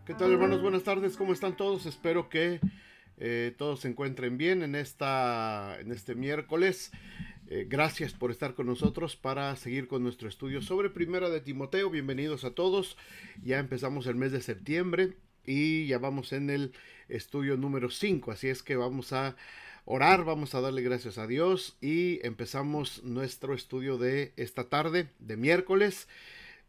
¿Qué tal, hermanos? Buenas tardes, ¿cómo están todos? Espero que todos se encuentren bien en este miércoles. Gracias por estar con nosotros para seguir con nuestro estudio sobre Primera de Timoteo. Bienvenidos a todos. Ya empezamos el mes de septiembre y ya vamos en el estudio número 5, así es que vamos a orar, vamos a darle gracias a Dios y empezamos nuestro estudio de esta tarde, de miércoles.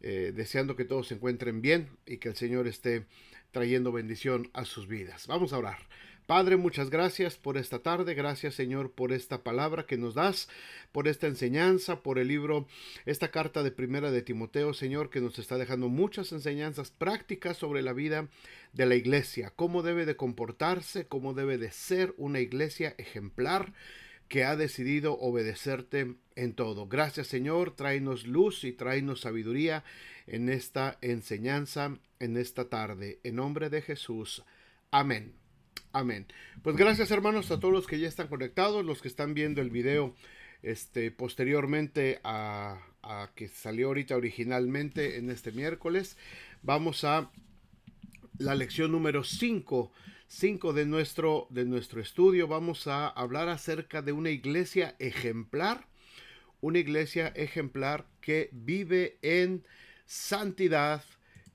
Deseando que todos se encuentren bien y que el Señor esté trayendo bendición a sus vidas. Vamos a orar. Padre, muchas gracias por esta tarde, gracias Señor por esta palabra que nos das, por esta enseñanza, por el libro, esta carta de Primera de Timoteo, Señor, que nos está dejando muchas enseñanzas prácticas sobre la vida de la iglesia, cómo debe de comportarse, cómo debe de ser una iglesia ejemplar, que ha decidido obedecerte en todo. Gracias, Señor, tráenos luz y tráenos sabiduría en esta enseñanza, en esta tarde. En nombre de Jesús. Amén. Amén. Pues gracias, hermanos, a todos los que ya están conectados, los que están viendo el video posteriormente a que salió ahorita originalmente en este miércoles. Vamos a la lección número 5 de nuestro estudio. Vamos a hablar acerca de una iglesia ejemplar que vive en santidad,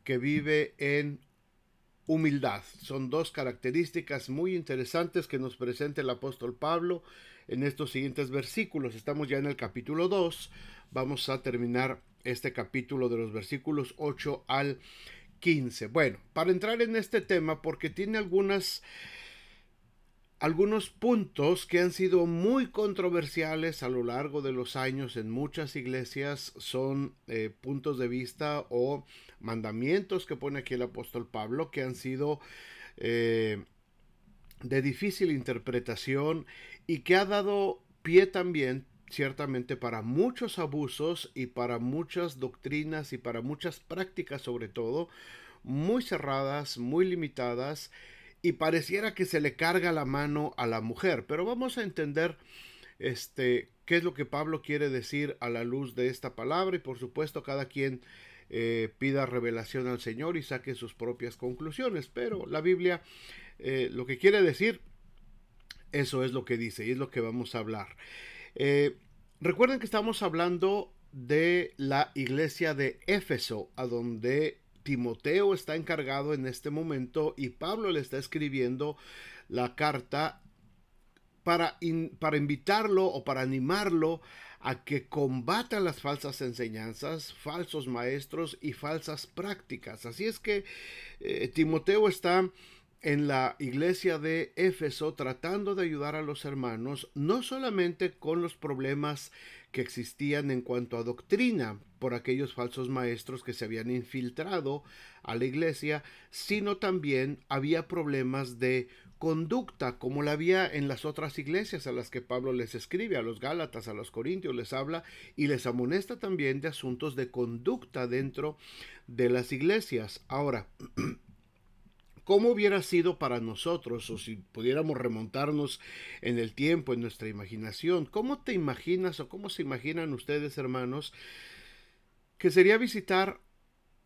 que vive en humildad. Son dos características muy interesantes que nos presenta el apóstol Pablo en estos siguientes versículos. Estamos ya en el capítulo 2. Vamos a terminar este capítulo de los versículos 8 al 15. Bueno, para entrar en este tema, porque tiene algunos puntos que han sido muy controversiales a lo largo de los años en muchas iglesias, son puntos de vista o mandamientos que pone aquí el apóstol Pablo que han sido de difícil interpretación y que ha dado pie también ciertamente para muchos abusos y para muchas doctrinas y para muchas prácticas, sobre todo muy cerradas, muy limitadas, y pareciera que se le carga la mano a la mujer. Pero vamos a entender qué es lo que Pablo quiere decir a la luz de esta palabra, y por supuesto cada quien pida revelación al Señor y saque sus propias conclusiones. Pero la Biblia lo que quiere decir, eso es lo que dice y es lo que vamos a hablar. Recuerden que estamos hablando de la iglesia de Éfeso, a donde Timoteo está encargado en este momento, y Pablo le está escribiendo la carta para invitarlo o para animarlo a que combata las falsas enseñanzas, falsos maestros y falsas prácticas. Así es que Timoteo está en la iglesia de Éfeso tratando de ayudar a los hermanos, no solamente con los problemas que existían en cuanto a doctrina por aquellos falsos maestros que se habían infiltrado a la iglesia, sino también había problemas de conducta, como la había en las otras iglesias a las que Pablo les escribe, a los Gálatas, a los Corintios, les habla y les amonesta también de asuntos de conducta dentro de las iglesias. Ahora, ¿cómo hubiera sido para nosotros, o si pudiéramos remontarnos en el tiempo, en nuestra imaginación? ¿Cómo te imaginas o cómo se imaginan ustedes, hermanos, que sería visitar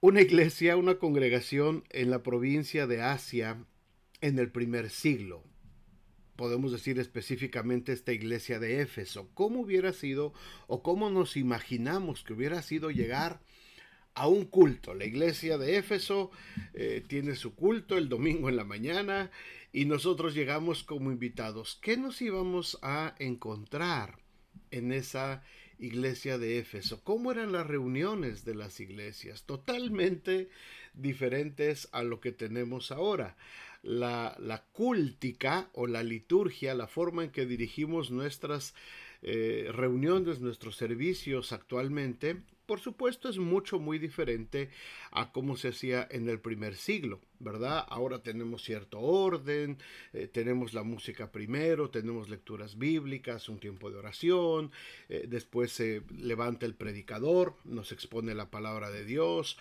una iglesia, una congregación en la provincia de Asia en el primer siglo? Podemos decir específicamente esta iglesia de Éfeso. ¿Cómo hubiera sido o cómo nos imaginamos que hubiera sido llegar a un culto? La iglesia de Éfeso tiene su culto el domingo en la mañana y nosotros llegamos como invitados. ¿Qué nos íbamos a encontrar en esa iglesia de Éfeso? ¿Cómo eran las reuniones de las iglesias? Totalmente diferentes a lo que tenemos ahora. La cúltica o la liturgia, la forma en que dirigimos nuestras reuniones, nuestros servicios actualmente, por supuesto es muy diferente a cómo se hacía en el primer siglo, ¿verdad? Ahora tenemos cierto orden, tenemos la música primero, tenemos lecturas bíblicas, un tiempo de oración, después se levanta el predicador, nos expone la palabra de Dios,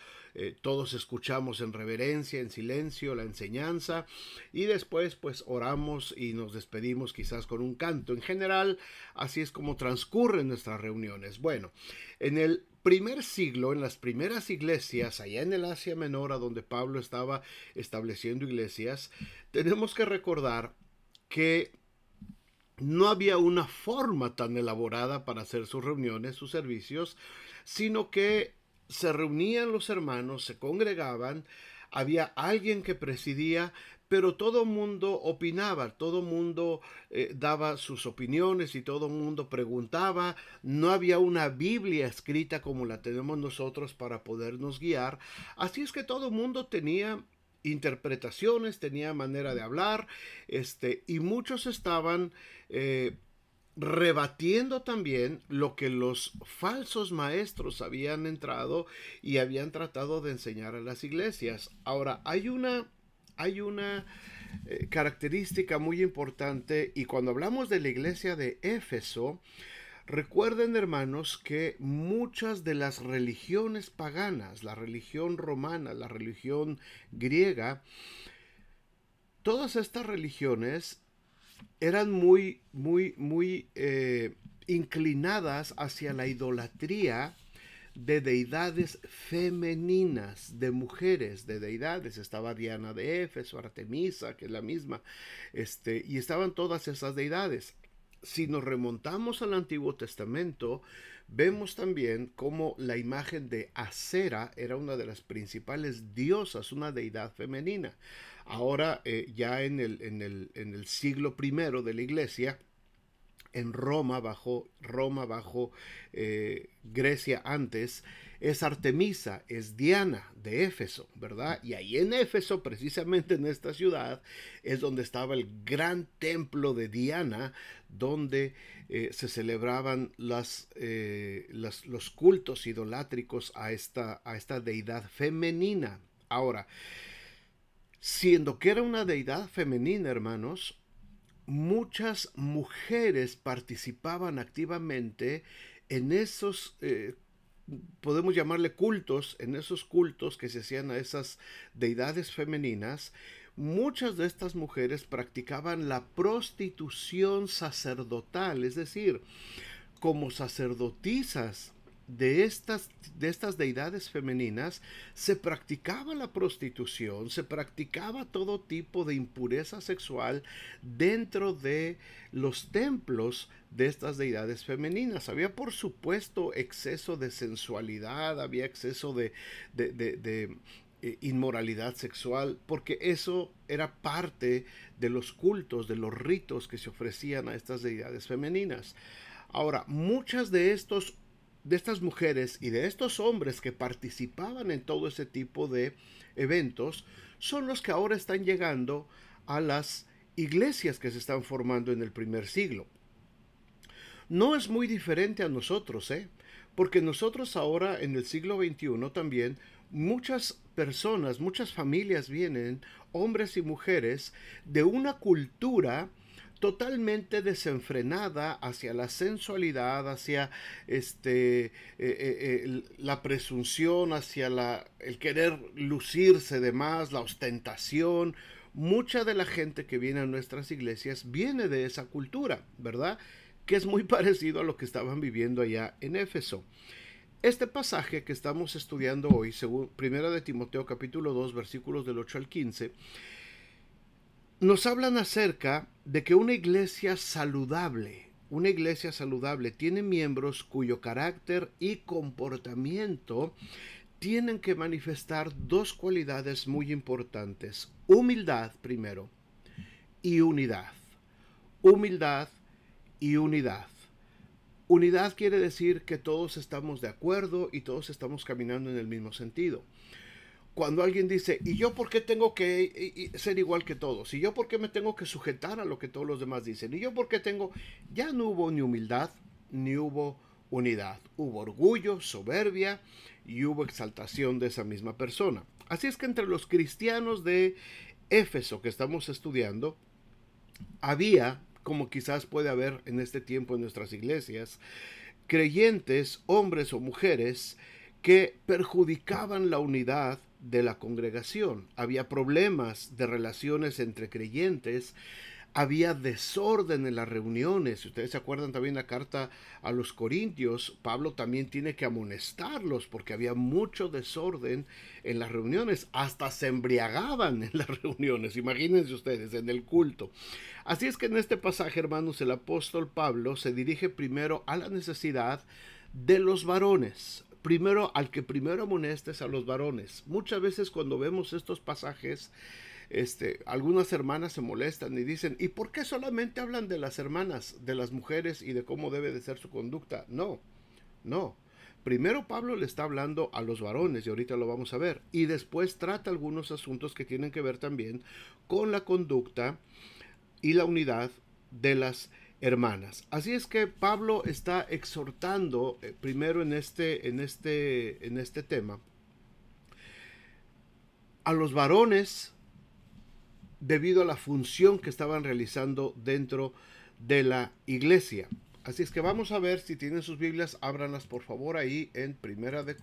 todos escuchamos en reverencia, en silencio la enseñanza, y después pues oramos y nos despedimos quizás con un canto. En general, así es como transcurren nuestras reuniones. Bueno, en el primer siglo, en las primeras iglesias, allá en el Asia Menor, a donde Pablo estaba estableciendo iglesias, tenemos que recordar que no había una forma tan elaborada para hacer sus reuniones, sus servicios, sino que se reunían los hermanos, se congregaban, había alguien que presidía, pero todo mundo opinaba, todo mundo daba sus opiniones y todo mundo preguntaba. No había una Biblia escrita como la tenemos nosotros para podernos guiar. Así es que todo mundo tenía interpretaciones, tenía manera de hablar, y muchos estaban eh, rebatiendo también lo que los falsos maestros habían entrado y habían tratado de enseñar a las iglesias. Ahora, hay una característica muy importante, y cuando hablamos de la iglesia de Éfeso, recuerden, hermanos, que muchas de las religiones paganas, la religión romana, la religión griega, todas estas religiones eran muy inclinadas hacia la idolatría de deidades femeninas, de mujeres, de deidades. Estaba Diana de Éfeso, Artemisa, que es la misma, y estaban todas esas deidades. Si nos remontamos al Antiguo Testamento, vemos también cómo la imagen de Acera era una de las principales diosas, una deidad femenina. Ahora, ya en el siglo primero de la iglesia, en Roma bajo Grecia antes, es Artemisa, es Diana de Éfeso, ¿verdad? Y ahí en Éfeso, precisamente en esta ciudad, es donde estaba el gran templo de Diana, donde se celebraban los cultos idolátricos a esta deidad femenina. Ahora, siendo que era una deidad femenina, hermanos, muchas mujeres participaban activamente en esos, podemos llamarle cultos, en esos cultos que se hacían a esas deidades femeninas. Muchas de estas mujeres practicaban la prostitución sacerdotal, es decir, como sacerdotisas de estas deidades femeninas, se practicaba la prostitución, se practicaba todo tipo de impureza sexual dentro de los templos de estas deidades femeninas. Había, por supuesto, exceso de sensualidad, había exceso de inmoralidad sexual, porque eso era parte de los cultos, de los ritos que se ofrecían a estas deidades femeninas. Ahora, muchas de estas mujeres y de estos hombres que participaban en todo ese tipo de eventos son los que ahora están llegando a las iglesias que se están formando en el primer siglo. No es muy diferente a nosotros, porque nosotros ahora en el siglo XXI también, muchas personas, muchas familias vienen, hombres y mujeres, de una cultura totalmente desenfrenada hacia la sensualidad, hacia la presunción, hacia el querer lucirse de más, la ostentación. Mucha de la gente que viene a nuestras iglesias viene de esa cultura, ¿verdad? Que es muy parecido a lo que estaban viviendo allá en Éfeso. Este pasaje que estamos estudiando hoy, según 1 de Timoteo capítulo 2, versículos del 8 al 15, nos hablan acerca de que una iglesia saludable tiene miembros cuyo carácter y comportamiento tienen que manifestar dos cualidades muy importantes: humildad primero y unidad. Humildad y unidad. Unidad quiere decir que todos estamos de acuerdo y todos estamos caminando en el mismo sentido. Cuando alguien dice, ¿y yo por qué tengo que ser igual que todos? ¿Y yo por qué me tengo que sujetar a lo que todos los demás dicen? ¿Y yo por qué tengo...? Ya no hubo ni humildad, ni hubo unidad. Hubo orgullo, soberbia, y hubo exaltación de esa misma persona. Así es que entre los cristianos de Éfeso que estamos estudiando, había, como quizás puede haber en este tiempo en nuestras iglesias, creyentes, hombres o mujeres, que perjudicaban la unidad de la congregación. Había problemas de relaciones entre creyentes, había desorden en las reuniones. Si ustedes se acuerdan también la carta a los Corintios, Pablo también tiene que amonestarlos porque había mucho desorden en las reuniones. Hasta se embriagaban en las reuniones, imagínense ustedes, en el culto. Así es que en este pasaje, hermanos, el apóstol Pablo se dirige primero a la necesidad de los varones. Primero, al que primero amonestes a los varones. Muchas veces cuando vemos estos pasajes, algunas hermanas se molestan y dicen, ¿y por qué solamente hablan de las hermanas, de las mujeres y de cómo debe de ser su conducta? No, no. Primero Pablo le está hablando a los varones y ahorita lo vamos a ver. Y después trata algunos asuntos que tienen que ver también con la conducta y la unidad de las hermanas. Así es que Pablo está exhortando primero en este tema a los varones debido a la función que estaban realizando dentro de la iglesia. Así es que vamos a ver, si tienen sus Biblias, ábranlas por favor ahí en Primera de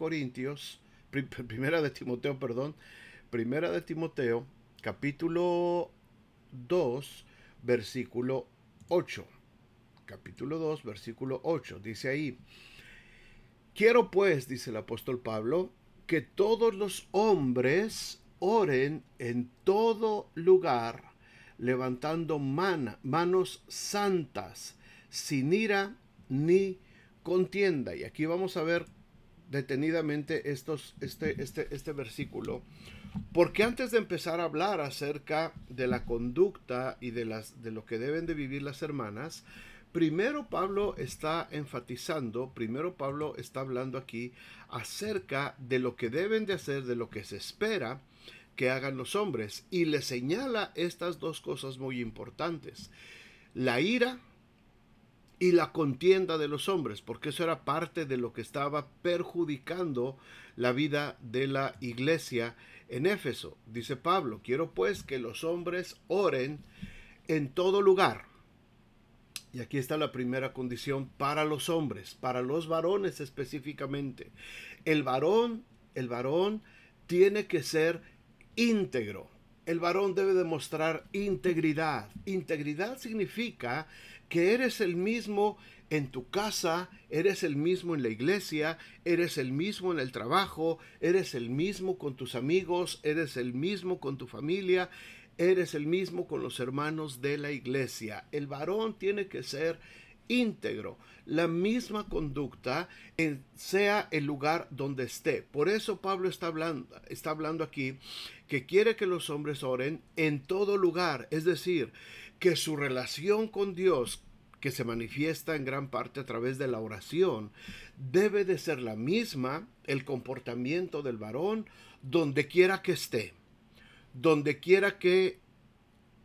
Timoteo, capítulo 2, versículo 8. Capítulo 2, versículo 8. Dice ahí: quiero pues, dice el apóstol Pablo, que todos los hombres oren en todo lugar, levantando manos santas, sin ira ni contienda. Y aquí vamos a ver detenidamente este versículo, porque antes de empezar a hablar acerca de la conducta y de lo que deben de vivir las hermanas, primero Pablo está hablando aquí acerca de lo que deben de hacer, de lo que se espera que hagan los hombres, y le señala estas dos cosas muy importantes: la ira y la contienda de los hombres, porque eso era parte de lo que estaba perjudicando la vida de la iglesia en Éfeso. Dice Pablo: quiero pues que los hombres oren en todo lugar. Y aquí está la primera condición para los hombres, para los varones específicamente. El varón tiene que ser íntegro. El varón debe demostrar integridad. Integridad significa que eres el mismo en tu casa, eres el mismo en la iglesia, eres el mismo en el trabajo, eres el mismo con tus amigos, eres el mismo con tu familia, eres el mismo con los hermanos de la iglesia. El varón tiene que ser íntegro, la misma conducta sea el lugar donde esté. Por eso Pablo está hablando aquí que quiere que los hombres oren en todo lugar, es decir, que su relación con Dios, que se manifiesta en gran parte a través de la oración, debe de ser la misma, el comportamiento del varón, donde quiera que esté, donde quiera que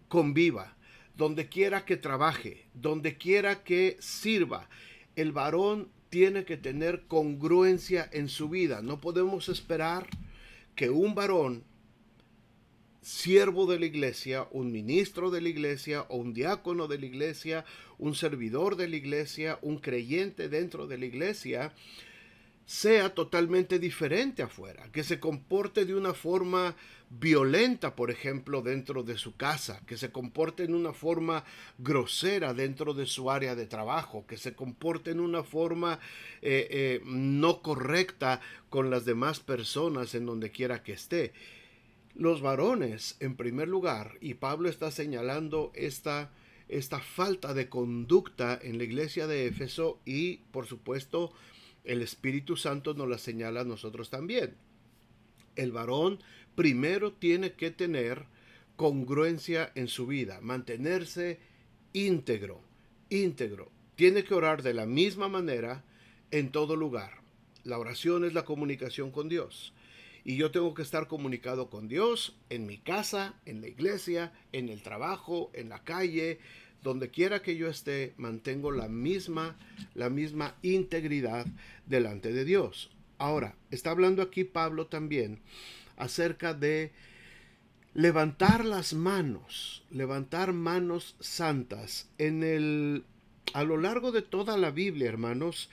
conviva, donde quiera que trabaje, donde quiera que sirva. El varón tiene que tener congruencia en su vida. No podemos esperar que un varón, siervo de la iglesia, un ministro de la iglesia o un diácono de la iglesia, un servidor de la iglesia, un creyente dentro de la iglesia, sea totalmente diferente afuera, que se comporte de una forma violenta, por ejemplo, dentro de su casa, que se comporte en una forma grosera dentro de su área de trabajo, que se comporte en una forma no correcta con las demás personas en donde quiera que esté. Los varones, en primer lugar, y Pablo está señalando esta falta de conducta en la iglesia de Éfeso, y por supuesto el Espíritu Santo nos la señala a nosotros también. El varón primero tiene que tener congruencia en su vida, mantenerse íntegro. Tiene que orar de la misma manera en todo lugar. La oración es la comunicación con Dios. Y yo tengo que estar comunicado con Dios en mi casa, en la iglesia, en el trabajo, en la calle, donde quiera que yo esté. Mantengo la misma integridad delante de Dios. Ahora, está hablando aquí Pablo también acerca de levantar las manos, levantar manos santas. A lo largo de toda la Biblia, hermanos,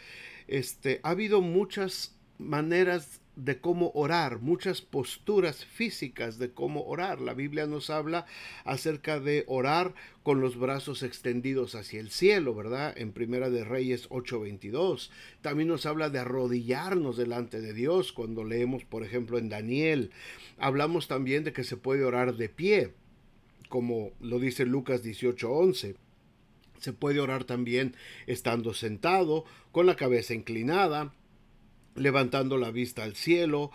ha habido muchas maneras de cómo orar, muchas posturas físicas de cómo orar. La Biblia nos habla acerca de orar con los brazos extendidos hacia el cielo, ¿verdad? En Primera de Reyes 8:22. También nos habla de arrodillarnos delante de Dios cuando leemos, por ejemplo, en Daniel. Hablamos también de que se puede orar de pie, como lo dice Lucas 18:11. Se puede orar también estando sentado, con la cabeza inclinada, levantando la vista al cielo,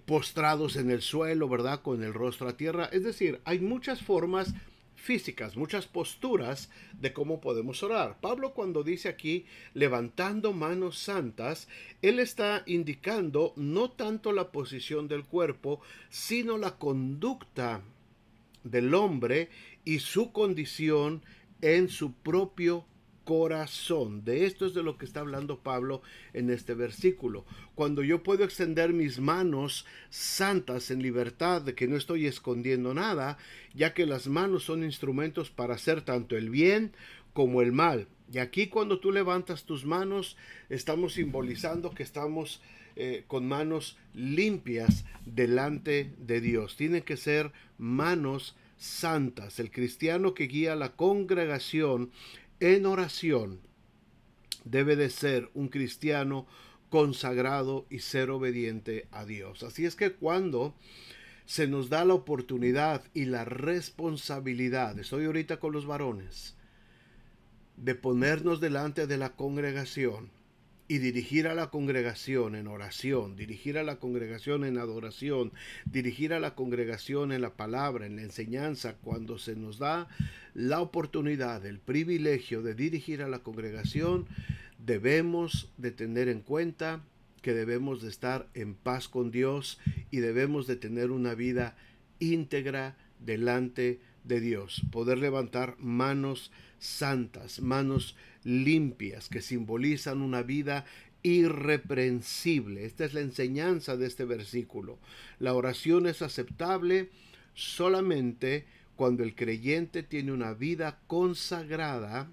postrados en el suelo, ¿verdad? Con el rostro a tierra. Es decir, hay muchas formas físicas, muchas posturas de cómo podemos orar. Pablo, cuando dice aquí levantando manos santas, él está indicando no tanto la posición del cuerpo, sino la conducta del hombre y su condición en su propio corazón. De esto es de lo que está hablando Pablo en este versículo. Cuando yo puedo extender mis manos santas en libertad, de que no estoy escondiendo nada, ya que las manos son instrumentos para hacer tanto el bien como el mal. Y aquí, cuando tú levantas tus manos, estamos simbolizando que estamos con manos limpias delante de Dios. Tienen que ser manos santas. El cristiano que guía a la congregación en oración debe de ser un cristiano consagrado y ser obediente a Dios. Así es que cuando se nos da la oportunidad y la responsabilidad, estoy ahorita con los varones, de ponernos delante de la congregación y dirigir a la congregación en oración, dirigir a la congregación en adoración, dirigir a la congregación en la palabra, en la enseñanza, cuando se nos da la oportunidad, el privilegio de dirigir a la congregación, debemos de tener en cuenta que debemos de estar en paz con Dios y debemos de tener una vida íntegra delante de Dios, poder levantar manos santas, manos limpias, que simbolizan una vida irreprensible. Esta es la enseñanza de este versículo. La oración es aceptable solamente cuando el creyente tiene una vida consagrada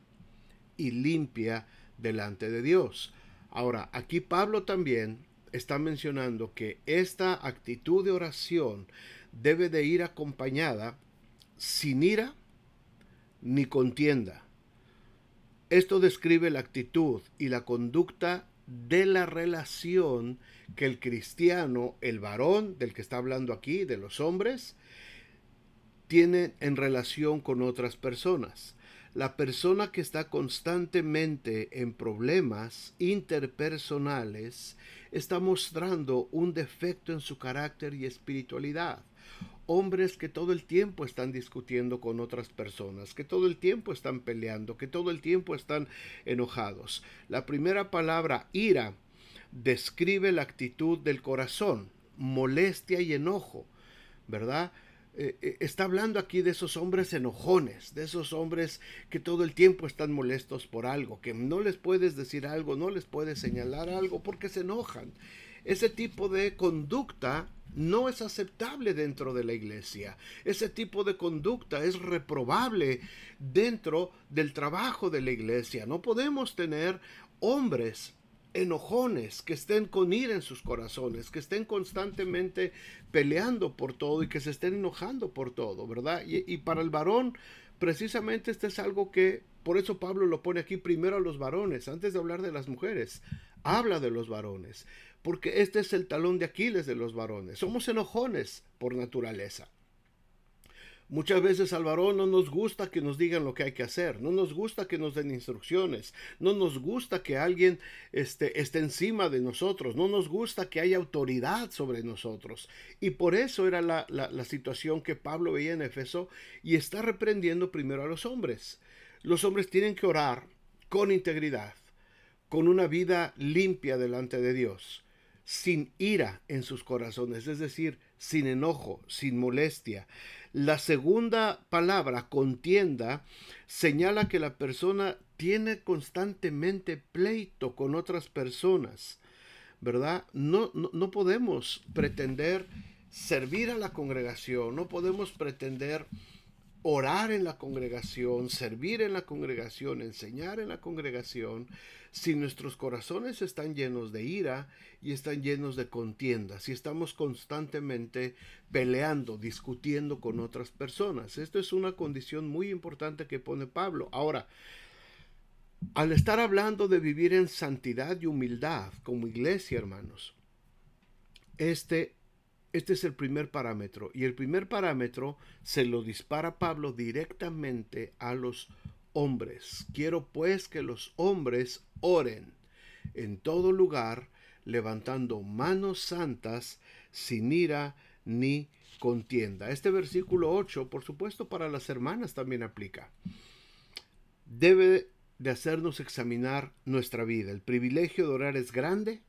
y limpia delante de Dios. Ahora, aquí Pablo también está mencionando que esta actitud de oración debe de ir acompañada sin ira ni contienda. Esto describe la actitud y la conducta de la relación que el cristiano, el varón del que está hablando aquí, de los hombres, tiene en relación con otras personas. La persona que está constantemente en problemas interpersonales está mostrando un defecto en su carácter y espiritualidad. Hombres que todo el tiempo están discutiendo con otras personas, que todo el tiempo están peleando, que todo el tiempo están enojados. La primera palabra, ira, describe la actitud del corazón, molestia y enojo, ¿verdad? Está hablando aquí de esos hombres enojones, de esos hombres que todo el tiempo están molestos por algo, que no les puedes decir algo, no les puedes señalar algo porque se enojan. Ese tipo de conducta no es aceptable dentro de la iglesia. Ese tipo de conducta es reprobable dentro del trabajo de la iglesia. No podemos tener hombres enojones, que estén con ira en sus corazones, que estén constantemente peleando por todo y que se estén enojando por todo, ¿verdad? Y para el varón, precisamente este es algo que, por eso Pablo lo pone aquí primero a los varones, antes de hablar de las mujeres, habla de los varones, porque este es el talón de Aquiles de los varones. Somos enojones por naturaleza. Muchas veces al varón no nos gusta que nos digan lo que hay que hacer, no nos gusta que nos den instrucciones, no nos gusta que alguien esté encima de nosotros, no nos gusta que haya autoridad sobre nosotros. Y por eso era la situación que Pablo veía en Éfeso y está reprendiendo primero a los hombres. Los hombres tienen que orar con integridad, con una vida limpia delante de Dios, sin ira en sus corazones, es decir, sin enojo, sin molestia. La segunda palabra, contienda, señala que la persona tiene constantemente pleito con otras personas, ¿verdad? No podemos pretender servir a la congregación, no podemos pretender orar en la congregación, servir en la congregación, enseñar en la congregación, si nuestros corazones están llenos de ira y están llenos de contienda, si estamos constantemente peleando, discutiendo con otras personas? Esto es una condición muy importante que pone Pablo. Ahora, al estar hablando de vivir en santidad y humildad como iglesia, hermanos, este es el primer parámetro. Y el primer parámetro se lo dispara Pablo directamente a los hombres. Quiero pues que los hombres oren en todo lugar, levantando manos santas, sin ira ni contienda. Este versículo 8, por supuesto, para las hermanas también aplica. Debe de hacernos examinar nuestra vida. El privilegio de orar es grande,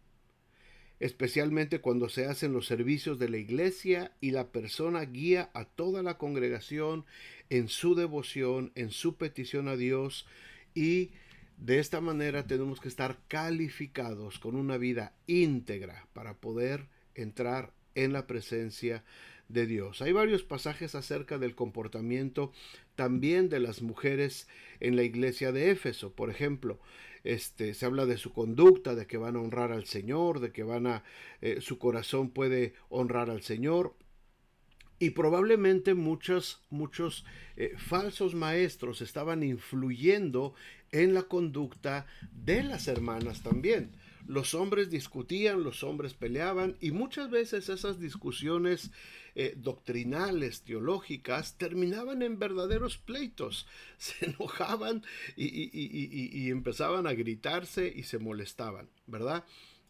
especialmente cuando se hacen los servicios de la iglesia y la persona guía a toda la congregación en su devoción, en su petición a Dios, y de esta manera tenemos que estar calificados con una vida íntegra para poder entrar en la presencia de Dios. Hay varios pasajes acerca del comportamiento también de las mujeres en la iglesia de Éfeso. Por ejemplo, se habla de su conducta, de que van a honrar al Señor, de que su corazón puede honrar al Señor. Y probablemente muchos falsos maestros estaban influyendo en la conducta de las hermanas también. Los hombres discutían, los hombres peleaban, y muchas veces esas discusiones doctrinales, teológicas, terminaban en verdaderos pleitos. Se enojaban y empezaban a gritarse y se molestaban, ¿verdad?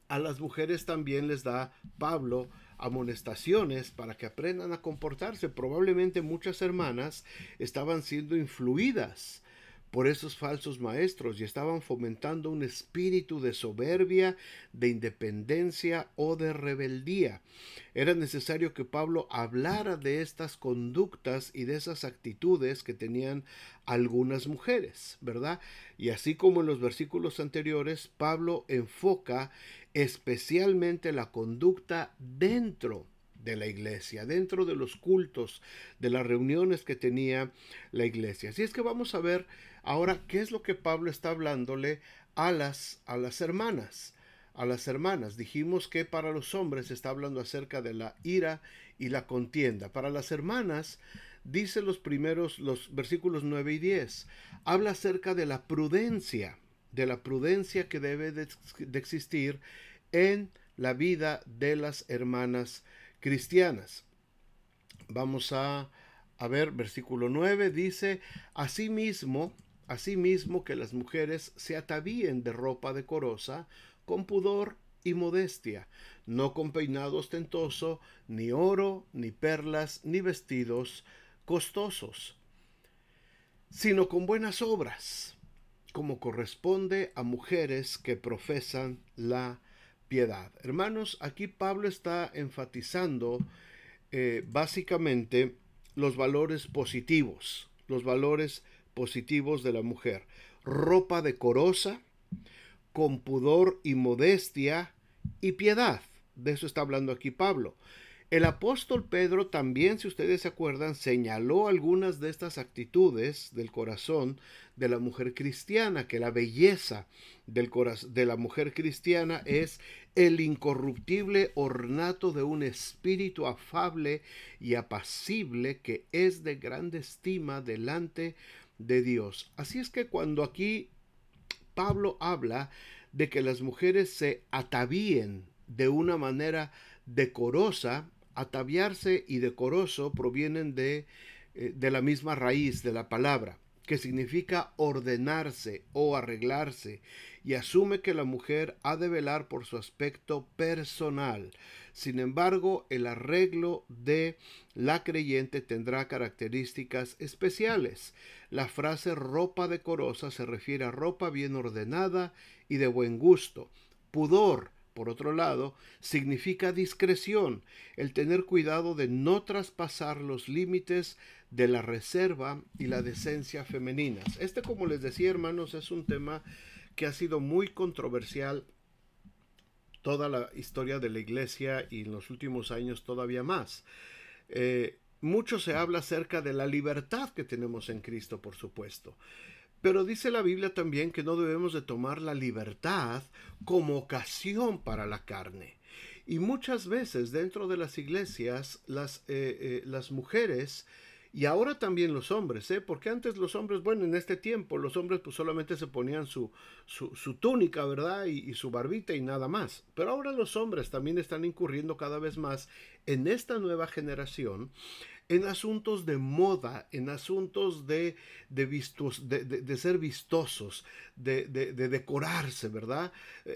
A las mujeres también les da Pablo amonestaciones para que aprendan a comportarse. Probablemente muchas hermanas estaban siendo influidas por esos falsos maestros y estaban fomentando un espíritu de soberbia, de independencia o de rebeldía. Era necesario que Pablo hablara de estas conductas y de esas actitudes que tenían algunas mujeres, ¿verdad? Y así como en los versículos anteriores, Pablo enfoca especialmente la conducta dentro de la iglesia, dentro de los cultos, de las reuniones que tenía la iglesia. Así es que vamos a ver ahora qué es lo que Pablo está hablándole a las hermanas. A las hermanas. Dijimos que para los hombres está hablando acerca de la ira y la contienda. Para las hermanas, dice los versículos 9 y 10, habla acerca de la prudencia que debe de existir en la vida de las hermanas cristianas. Vamos a ver, versículo 9 dice, asimismo que las mujeres se atavíen de ropa decorosa, con pudor y modestia, no con peinado ostentoso, ni oro, ni perlas, ni vestidos costosos, sino con buenas obras, como corresponde a mujeres que profesan la piedad. Hermanos, aquí Pablo está enfatizando básicamente los valores positivos de la mujer. Ropa decorosa, con pudor y modestia y piedad. De eso está hablando aquí Pablo. El apóstol Pedro también, si ustedes se acuerdan, señaló algunas de estas actitudes del corazón de la mujer cristiana, que la belleza de la mujer cristiana es el incorruptible ornato de un espíritu afable y apacible que es de grande estima delante de Dios. Así es que cuando aquí Pablo habla de que las mujeres se atavíen de una manera decorosa, ataviarse y decoroso provienen de la misma raíz de la palabra, que significa ordenarse o arreglarse, y asume que la mujer ha de velar por su aspecto personal. Sin embargo, el arreglo de la creyente tendrá características especiales. La frase ropa decorosa se refiere a ropa bien ordenada y de buen gusto. Pudor, por otro lado, significa discreción, el tener cuidado de no traspasar los límites de la reserva y la decencia femeninas. Como les decía, hermanos, es un tema que ha sido muy controversial toda la historia de la iglesia y en los últimos años todavía más. mucho se habla acerca de la libertad que tenemos en Cristo, por supuesto. Pero dice la Biblia también que no debemos de tomar la libertad como ocasión para la carne. Y muchas veces dentro de las iglesias, las mujeres, y ahora también los hombres, porque antes los hombres, bueno, en este tiempo los hombres pues solamente se ponían su túnica, ¿verdad? Y su barbita y nada más. Pero ahora los hombres también están incurriendo cada vez más en esta nueva generación en asuntos de moda, en asuntos de ser vistosos, de decorarse, ¿verdad?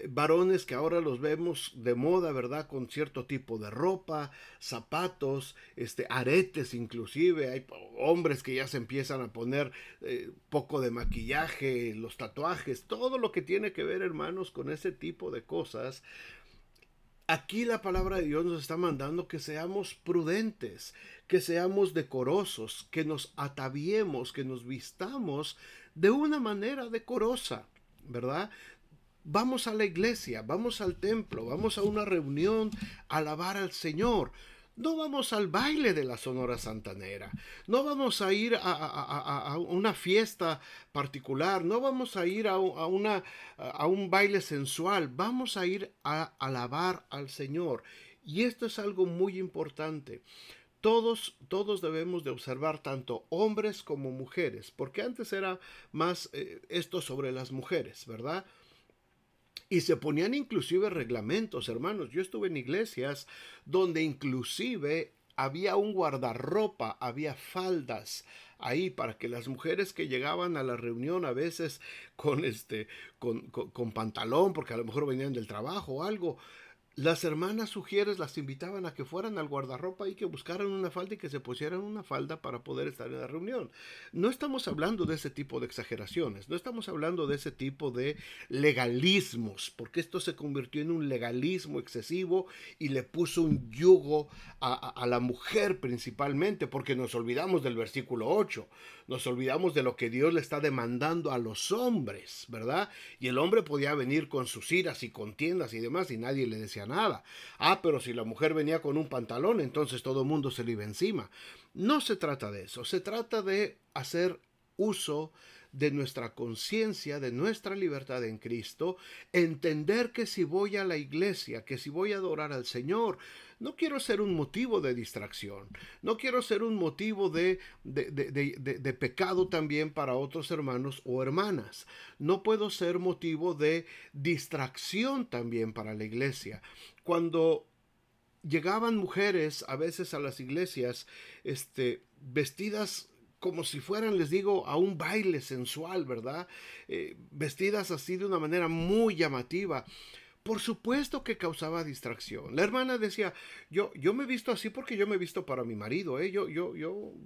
Varones que ahora los vemos de moda, ¿verdad? Con cierto tipo de ropa, zapatos, aretes inclusive. Hay hombres que ya se empiezan a poner poco de maquillaje, los tatuajes, todo lo que tiene que ver, hermanos, con ese tipo de cosas. Aquí la palabra de Dios nos está mandando que seamos prudentes, que seamos decorosos, que nos ataviemos, que nos vistamos de una manera decorosa, ¿verdad? Vamos a la iglesia, vamos al templo, vamos a una reunión a alabar al Señor. No vamos al baile de la Sonora Santanera, no vamos a ir a una fiesta particular, no vamos a ir a un baile sensual, vamos a ir a alabar al Señor. Y esto es algo muy importante. Todos debemos de observar tanto hombres como mujeres, porque antes era más esto sobre las mujeres, ¿verdad? Y se ponían inclusive reglamentos, hermanos. Yo estuve en iglesias donde inclusive había un guardarropa, había faldas ahí para que las mujeres que llegaban a la reunión a veces con pantalón, porque a lo mejor venían del trabajo o algo, las hermanas sugieres las invitaban a que fueran al guardarropa y que buscaran una falda y que se pusieran una falda para poder estar en la reunión. No estamos hablando de ese tipo de exageraciones, no estamos hablando de ese tipo de legalismos, porque esto se convirtió en un legalismo excesivo y le puso un yugo a la mujer principalmente, porque nos olvidamos del versículo 8, nos olvidamos de lo que Dios le está demandando a los hombres, ¿verdad? Y el hombre podía venir con sus iras y contiendas y demás y nadie le decía nada. Ah, pero si la mujer venía con un pantalón, entonces todo el mundo se le iba encima. No se trata de eso, se trata de hacer uso de nuestra conciencia, de nuestra libertad en Cristo, entender que si voy a la iglesia, que si voy a adorar al Señor, no quiero ser un motivo de distracción, no quiero ser un motivo de pecado también para otros hermanos o hermanas, no puedo ser motivo de distracción también para la iglesia. Cuando llegaban mujeres a veces a las iglesias, vestidas como si fueran, les digo, a un baile sensual, ¿verdad? Vestidas así de una manera muy llamativa. Por supuesto que causaba distracción. La hermana decía, yo me he visto así porque yo me he visto para mi marido, ¿eh?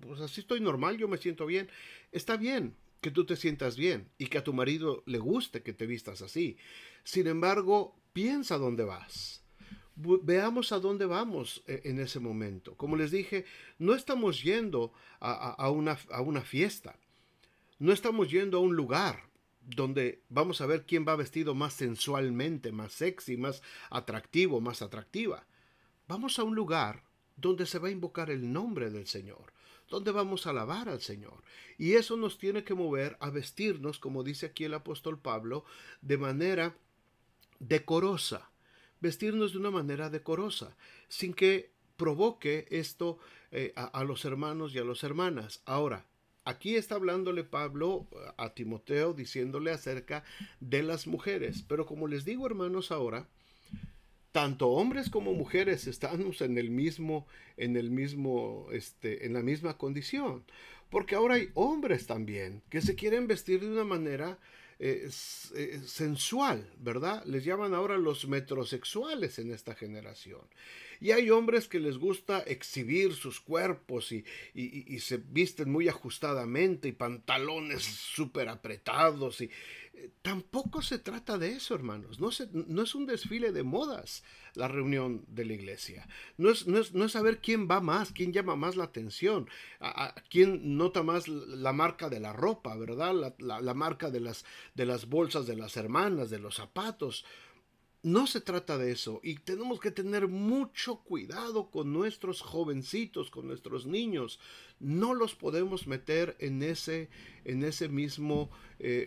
Pues así estoy normal, yo me siento bien. Está bien que tú te sientas bien y que a tu marido le guste que te vistas así. Sin embargo, piensa dónde vas. Veamos a dónde vamos en ese momento. Como les dije, no estamos yendo a una fiesta, no estamos yendo a un lugar donde vamos a ver quién va vestido más sensualmente, más sexy, más atractivo, más atractiva. Vamos a un lugar donde se va a invocar el nombre del Señor, donde vamos a alabar al Señor. Y eso nos tiene que mover a vestirnos, como dice aquí el apóstol Pablo, de manera decorosa, vestirnos de una manera decorosa, sin que provoque esto a los hermanos y a las hermanas. Ahora, aquí está hablándole Pablo a Timoteo, diciéndole acerca de las mujeres, pero como les digo, hermanos, ahora, tanto hombres como mujeres estamos en la misma condición, porque ahora hay hombres también que se quieren vestir de una manera sensual, ¿verdad? Les llaman ahora los metrosexuales en esta generación. Y hay hombres que les gusta exhibir sus cuerpos y se visten muy ajustadamente y pantalones súper apretados. Tampoco se trata de eso, hermanos. No es un desfile de modas la reunión de la iglesia. No es saber quién va más, quién llama más la atención, quién nota más la marca de la ropa, ¿verdad? La marca de las bolsas de las hermanas, de los zapatos. No se trata de eso, y tenemos que tener mucho cuidado con nuestros jovencitos, con nuestros niños. No los podemos meter en ese mismo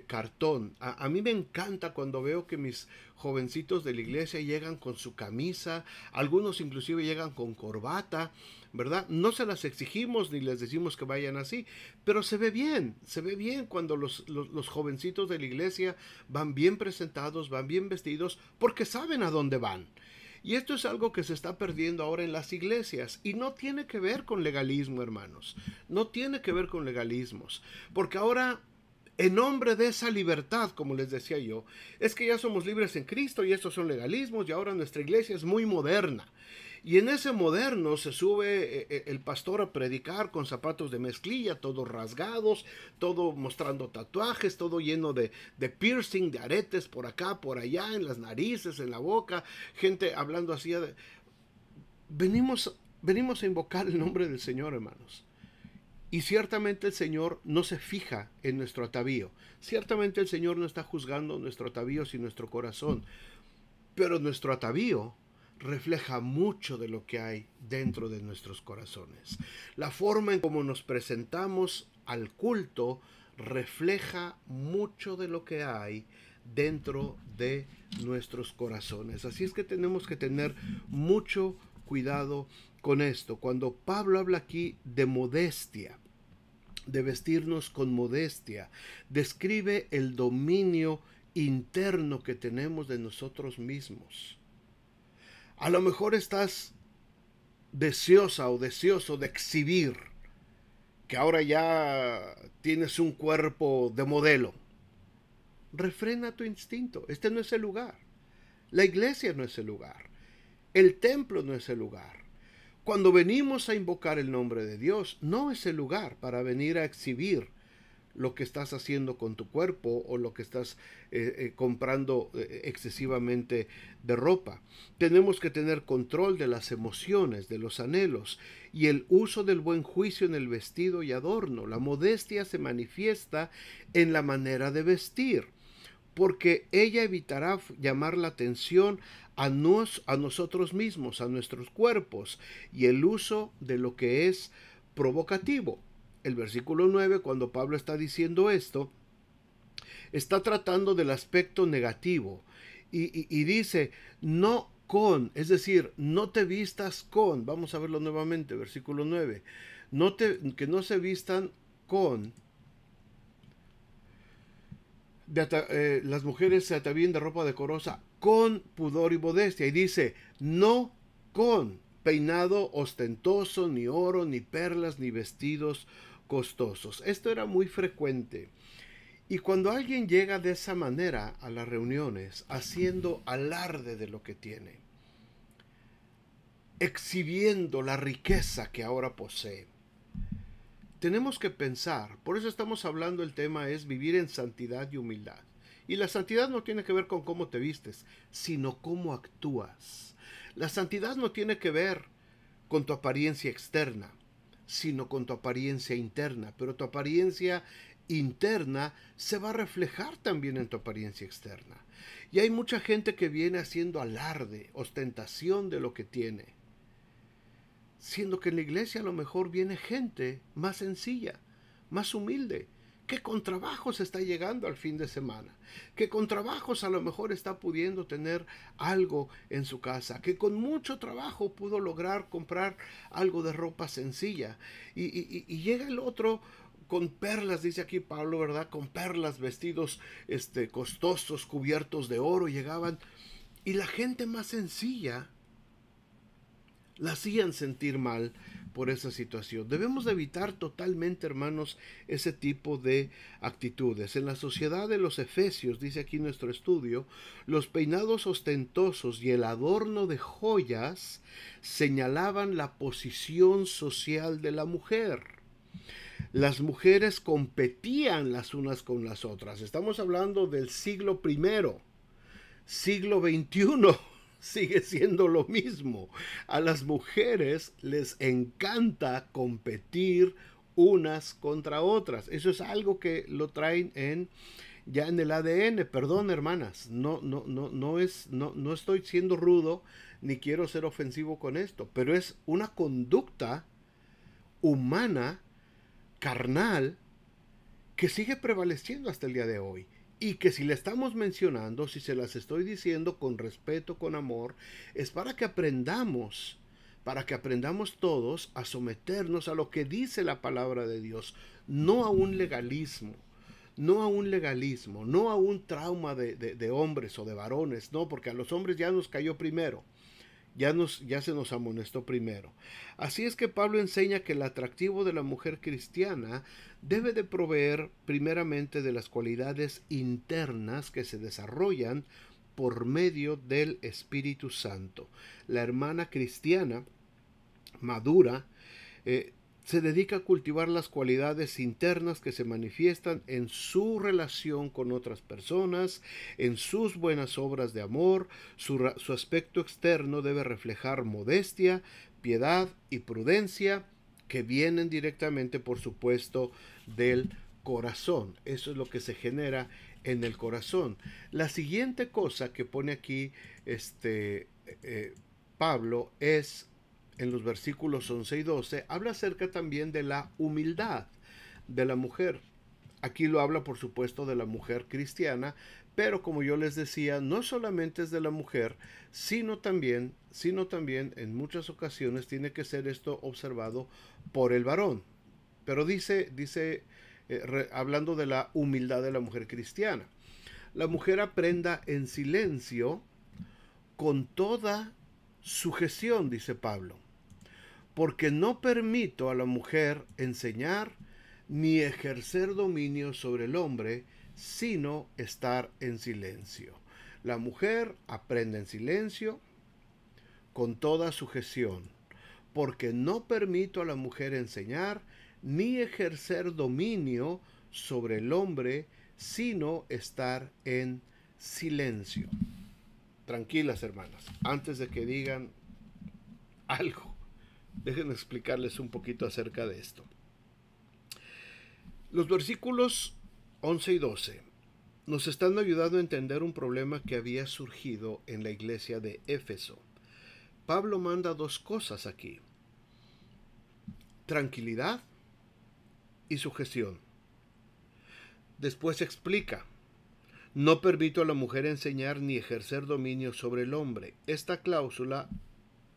cartón. A mí me encanta cuando veo que mis jovencitos de la iglesia llegan con su camisa, algunos inclusive llegan con corbata, ¿verdad? No se las exigimos ni les decimos que vayan así, pero se ve bien cuando los jovencitos de la iglesia van bien presentados, van bien vestidos, porque saben a dónde van. Y esto es algo que se está perdiendo ahora en las iglesias y no tiene que ver con legalismo, hermanos. No tiene que ver con legalismos, porque ahora en nombre de esa libertad, como les decía yo, es que ya somos libres en Cristo y estos son legalismos y ahora nuestra iglesia es muy moderna. Y en ese moderno se sube el pastor a predicar con zapatos de mezclilla, todos rasgados, todo mostrando tatuajes, todo lleno de piercing, de aretes por acá, por allá, en las narices, en la boca, gente hablando así. Venimos a invocar el nombre del Señor, hermanos. Y ciertamente el Señor no se fija en nuestro atavío. Ciertamente el Señor no está juzgando nuestro atavío sino nuestro corazón. Pero nuestro atavío refleja mucho de lo que hay dentro de nuestros corazones. La forma en cómo nos presentamos al culto refleja mucho de lo que hay dentro de nuestros corazones. Así es que tenemos que tener mucho cuidado con esto. Cuando Pablo habla aquí de modestia, de vestirnos con modestia, describe el dominio interno que tenemos de nosotros mismos. A lo mejor estás deseosa o deseoso de exhibir que ahora ya tienes un cuerpo de modelo. Refrena tu instinto. Este no es el lugar. La iglesia no es el lugar. El templo no es el lugar. Cuando venimos a invocar el nombre de Dios, no es el lugar para venir a exhibir lo que estás haciendo con tu cuerpo o lo que estás comprando excesivamente de ropa. Tenemos que tener control de las emociones, de los anhelos y el uso del buen juicio en el vestido y adorno. La modestia se manifiesta en la manera de vestir, porque ella evitará llamar la atención a nosotros mismos, a nuestros cuerpos, y el uso de lo que es provocativo. El versículo 9, cuando Pablo está diciendo esto, está tratando del aspecto negativo y dice, no con, es decir, no te vistas con, vamos a verlo nuevamente, versículo 9, que no se vistan con, las mujeres se atavíen de ropa decorosa con pudor y modestia, y dice, no con peinado ostentoso, ni oro, ni perlas, ni vestidos costosos. Esto era muy frecuente. Y cuando alguien llega de esa manera a las reuniones, haciendo alarde de lo que tiene, exhibiendo la riqueza que ahora posee, tenemos que pensar, por eso estamos hablando, el tema es vivir en santidad y humildad. Y la santidad no tiene que ver con cómo te vistes, sino cómo actúas. La santidad no tiene que ver con tu apariencia externa, sino con tu apariencia interna. Pero tu apariencia interna se va a reflejar también en tu apariencia externa. Y hay mucha gente que viene haciendo alarde, ostentación de lo que tiene, siendo que en la iglesia a lo mejor viene gente más sencilla, más humilde, que con trabajos está llegando al fin de semana, que con trabajos a lo mejor está pudiendo tener algo en su casa, que con mucho trabajo pudo lograr comprar algo de ropa sencilla, y llega el otro con perlas, dice aquí Pablo, ¿verdad? Con perlas, vestidos costosos, cubiertos de oro, llegaban, y la gente más sencilla la hacían sentir mal por esa situación. Debemos de evitar totalmente, hermanos, ese tipo de actitudes. En la sociedad de los efesios, dice aquí nuestro estudio, los peinados ostentosos y el adorno de joyas señalaban la posición social de la mujer. Las mujeres competían las unas con las otras. Estamos hablando del siglo primero. Siglo XXI sigue siendo lo mismo. A las mujeres les encanta competir unas contra otras. Eso es algo que lo traen ya en el ADN. Perdón, hermanas, no estoy siendo rudo ni quiero ser ofensivo con esto, pero es una conducta humana, carnal, que sigue prevaleciendo hasta el día de hoy. Y que si le estamos mencionando, si se las estoy diciendo con respeto, con amor, es para que aprendamos todos a someternos a lo que dice la palabra de Dios, no a un legalismo, no a un trauma de hombres o de varones, no, porque a los hombres ya nos cayó primero. Ya se nos amonestó primero. Así es que Pablo enseña que el atractivo de la mujer cristiana debe de proveer primeramente de las cualidades internas que se desarrollan por medio del Espíritu Santo. La hermana cristiana madura se dedica a cultivar las cualidades internas que se manifiestan en su relación con otras personas, en sus buenas obras de amor. Su aspecto externo debe reflejar modestia, piedad y prudencia, que vienen directamente, por supuesto, del corazón. Eso es lo que se genera en el corazón. La siguiente cosa que pone aquí Pablo es en los versículos 11 y 12, habla acerca también de la humildad de la mujer. Aquí lo habla, por supuesto, de la mujer cristiana, pero como yo les decía, no solamente es de la mujer, sino también en muchas ocasiones tiene que ser esto observado por el varón. Pero hablando de la humildad de la mujer cristiana, la mujer aprenda en silencio con toda sujeción, dice Pablo, porque no permito a la mujer enseñar ni ejercer dominio sobre el hombre, sino estar en silencio. La mujer aprende en silencio con toda sujeción, porque no permito a la mujer enseñar ni ejercer dominio sobre el hombre, sino estar en silencio. Tranquilas, hermanas, antes de que digan algo, déjenme explicarles un poquito acerca de esto. Los versículos 11 y 12 nos están ayudando a entender un problema que había surgido en la iglesia de Éfeso. Pablo manda dos cosas aquí: tranquilidad y sujeción. Después explica: no permito a la mujer enseñar ni ejercer dominio sobre el hombre. Esta cláusula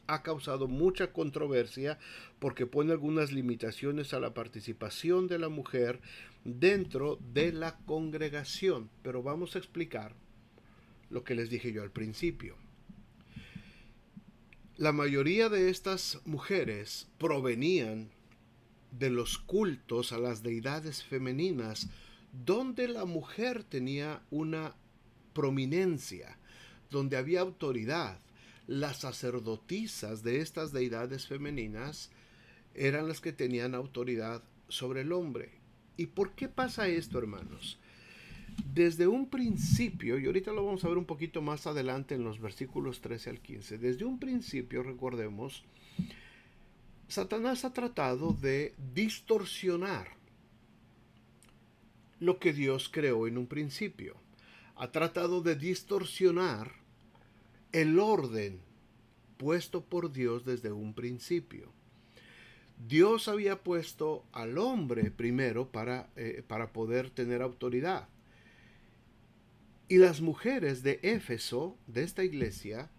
ha causado mucha controversia porque pone algunas limitaciones a la participación de la mujer dentro de la congregación. Pero vamos a explicar lo que les dije yo al principio. La mayoría de estas mujeres provenían de los cultos a las deidades femeninas, donde la mujer tenía una prominencia, donde había autoridad. Las sacerdotisas de estas deidades femeninas eran las que tenían autoridad sobre el hombre. ¿Y por qué pasa esto, hermanos? Desde un principio, y ahorita lo vamos a ver un poquito más adelante en los versículos 13 al 15, desde un principio, recordemos, Satanás ha tratado de distorsionar lo que Dios creó en un principio. Ha tratado de distorsionar el orden puesto por Dios desde un principio. Dios había puesto al hombre primero para poder tener autoridad. Y las mujeres de Éfeso, de esta iglesia,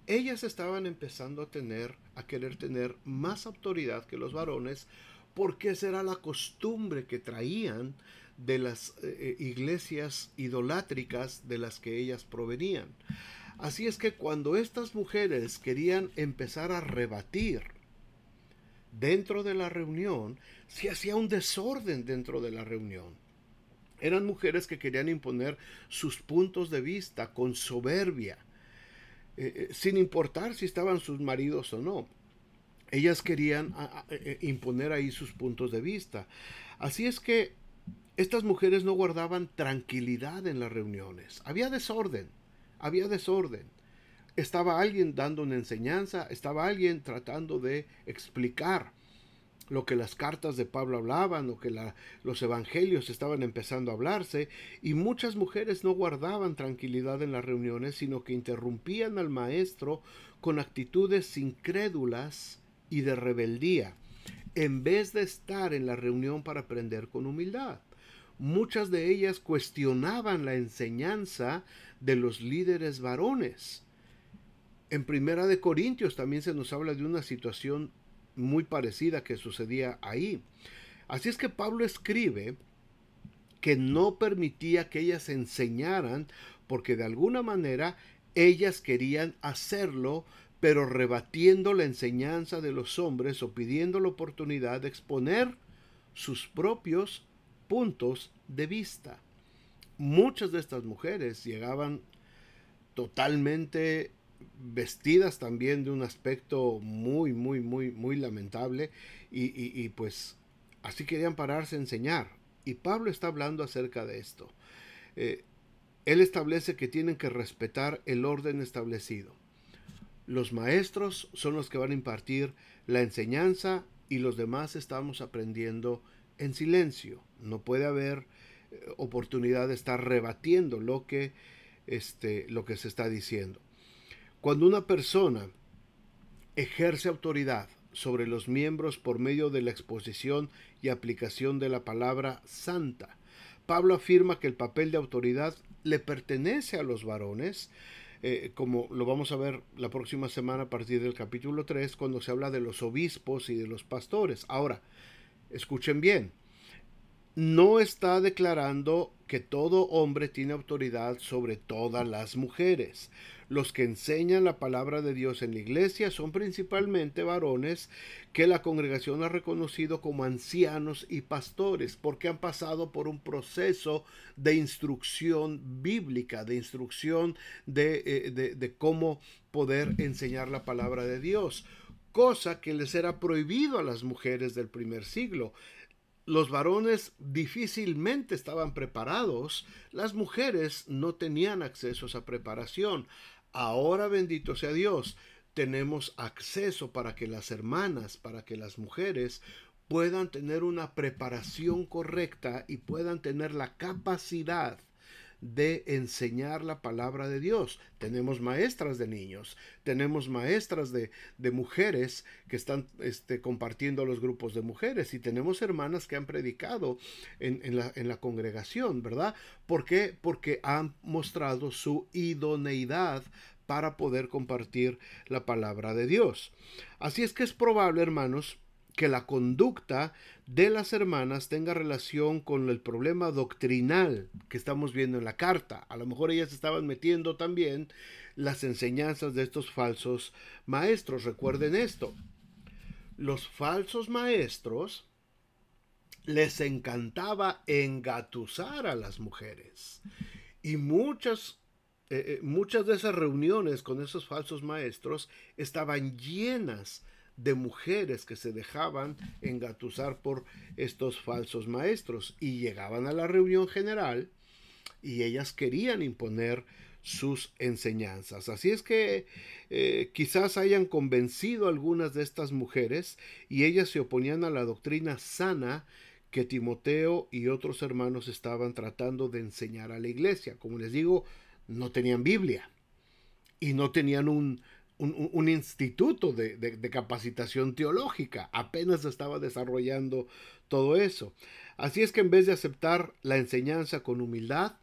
ellas estaban empezando a querer tener más autoridad que los varones, porque esa era la costumbre que traían de las iglesias idolátricas de las que ellas provenían. Así es que cuando estas mujeres querían empezar a rebatir dentro de la reunión, se hacía un desorden dentro de la reunión. Eran mujeres que querían imponer sus puntos de vista con soberbia, sin importar si estaban sus maridos o no. Ellas querían imponer ahí sus puntos de vista. Así es que estas mujeres no guardaban tranquilidad en las reuniones. Había desorden. Estaba alguien dando una enseñanza, estaba alguien tratando de explicar lo que las cartas de Pablo hablaban, o que los evangelios estaban empezando a hablarse, y muchas mujeres no guardaban tranquilidad en las reuniones, sino que interrumpían al maestro con actitudes incrédulas y de rebeldía, en vez de estar en la reunión para aprender con humildad. Muchas de ellas cuestionaban la enseñanza de los líderes varones. En Primera de Corintios también se nos habla de una situación muy parecida que sucedía ahí. Así es que Pablo escribe que no permitía que ellas enseñaran porque de alguna manera ellas querían hacerlo, pero rebatiendo la enseñanza de los hombres o pidiendo la oportunidad de exponer sus propios puntos de vista. Muchas de estas mujeres llegaban totalmente vestidas también de un aspecto muy lamentable y pues así querían pararse a enseñar. Y Pablo está hablando acerca de esto. Él establece que tienen que respetar el orden establecido. Los maestros son los que van a impartir la enseñanza y los demás estamos aprendiendo en silencio. No puede haber oportunidad de estar rebatiendo lo que se está diciendo. Cuando una persona ejerce autoridad sobre los miembros por medio de la exposición y aplicación de la palabra santa, Pablo afirma que el papel de autoridad le pertenece a los varones, como lo vamos a ver la próxima semana a partir del capítulo 3, cuando se habla de los obispos y de los pastores. Ahora, escuchen bien, no está declarando que todo hombre tiene autoridad sobre todas las mujeres. Los que enseñan la palabra de Dios en la iglesia son principalmente varones que la congregación ha reconocido como ancianos y pastores, porque han pasado por un proceso de instrucción bíblica, de instrucción de cómo poder enseñar la palabra de Dios, cosa que les era prohibido a las mujeres del primer siglo. Los varones difícilmente estaban preparados, las mujeres no tenían acceso a esa preparación. Ahora, bendito sea Dios, tenemos acceso para que las hermanas, para que las mujeres puedan tener una preparación correcta y puedan tener la capacidad de enseñar la palabra de Dios. Tenemos maestras de niños, tenemos maestras de mujeres que están compartiendo los grupos de mujeres, y tenemos hermanas que han predicado en la congregación, ¿verdad? ¿Por qué? Porque han mostrado su idoneidad para poder compartir la palabra de Dios. Así es que es probable, hermanos, que la conducta de las hermanas tenga relación con el problema doctrinal que estamos viendo en la carta. A lo mejor ellas estaban metiendo también las enseñanzas de estos falsos maestros. Recuerden esto: los falsos maestros les encantaba engatusar a las mujeres, y muchas de esas reuniones con esos falsos maestros estaban llenas de mujeres que se dejaban engatusar por estos falsos maestros, y llegaban a la reunión general y ellas querían imponer sus enseñanzas. Así es que quizás hayan convencido a algunas de estas mujeres, y ellas se oponían a la doctrina sana que Timoteo y otros hermanos estaban tratando de enseñar a la iglesia. Como les digo, no tenían Biblia y no tenían un instituto de capacitación teológica. Apenas estaba desarrollando todo eso. Así es que en vez de aceptar la enseñanza con humildad,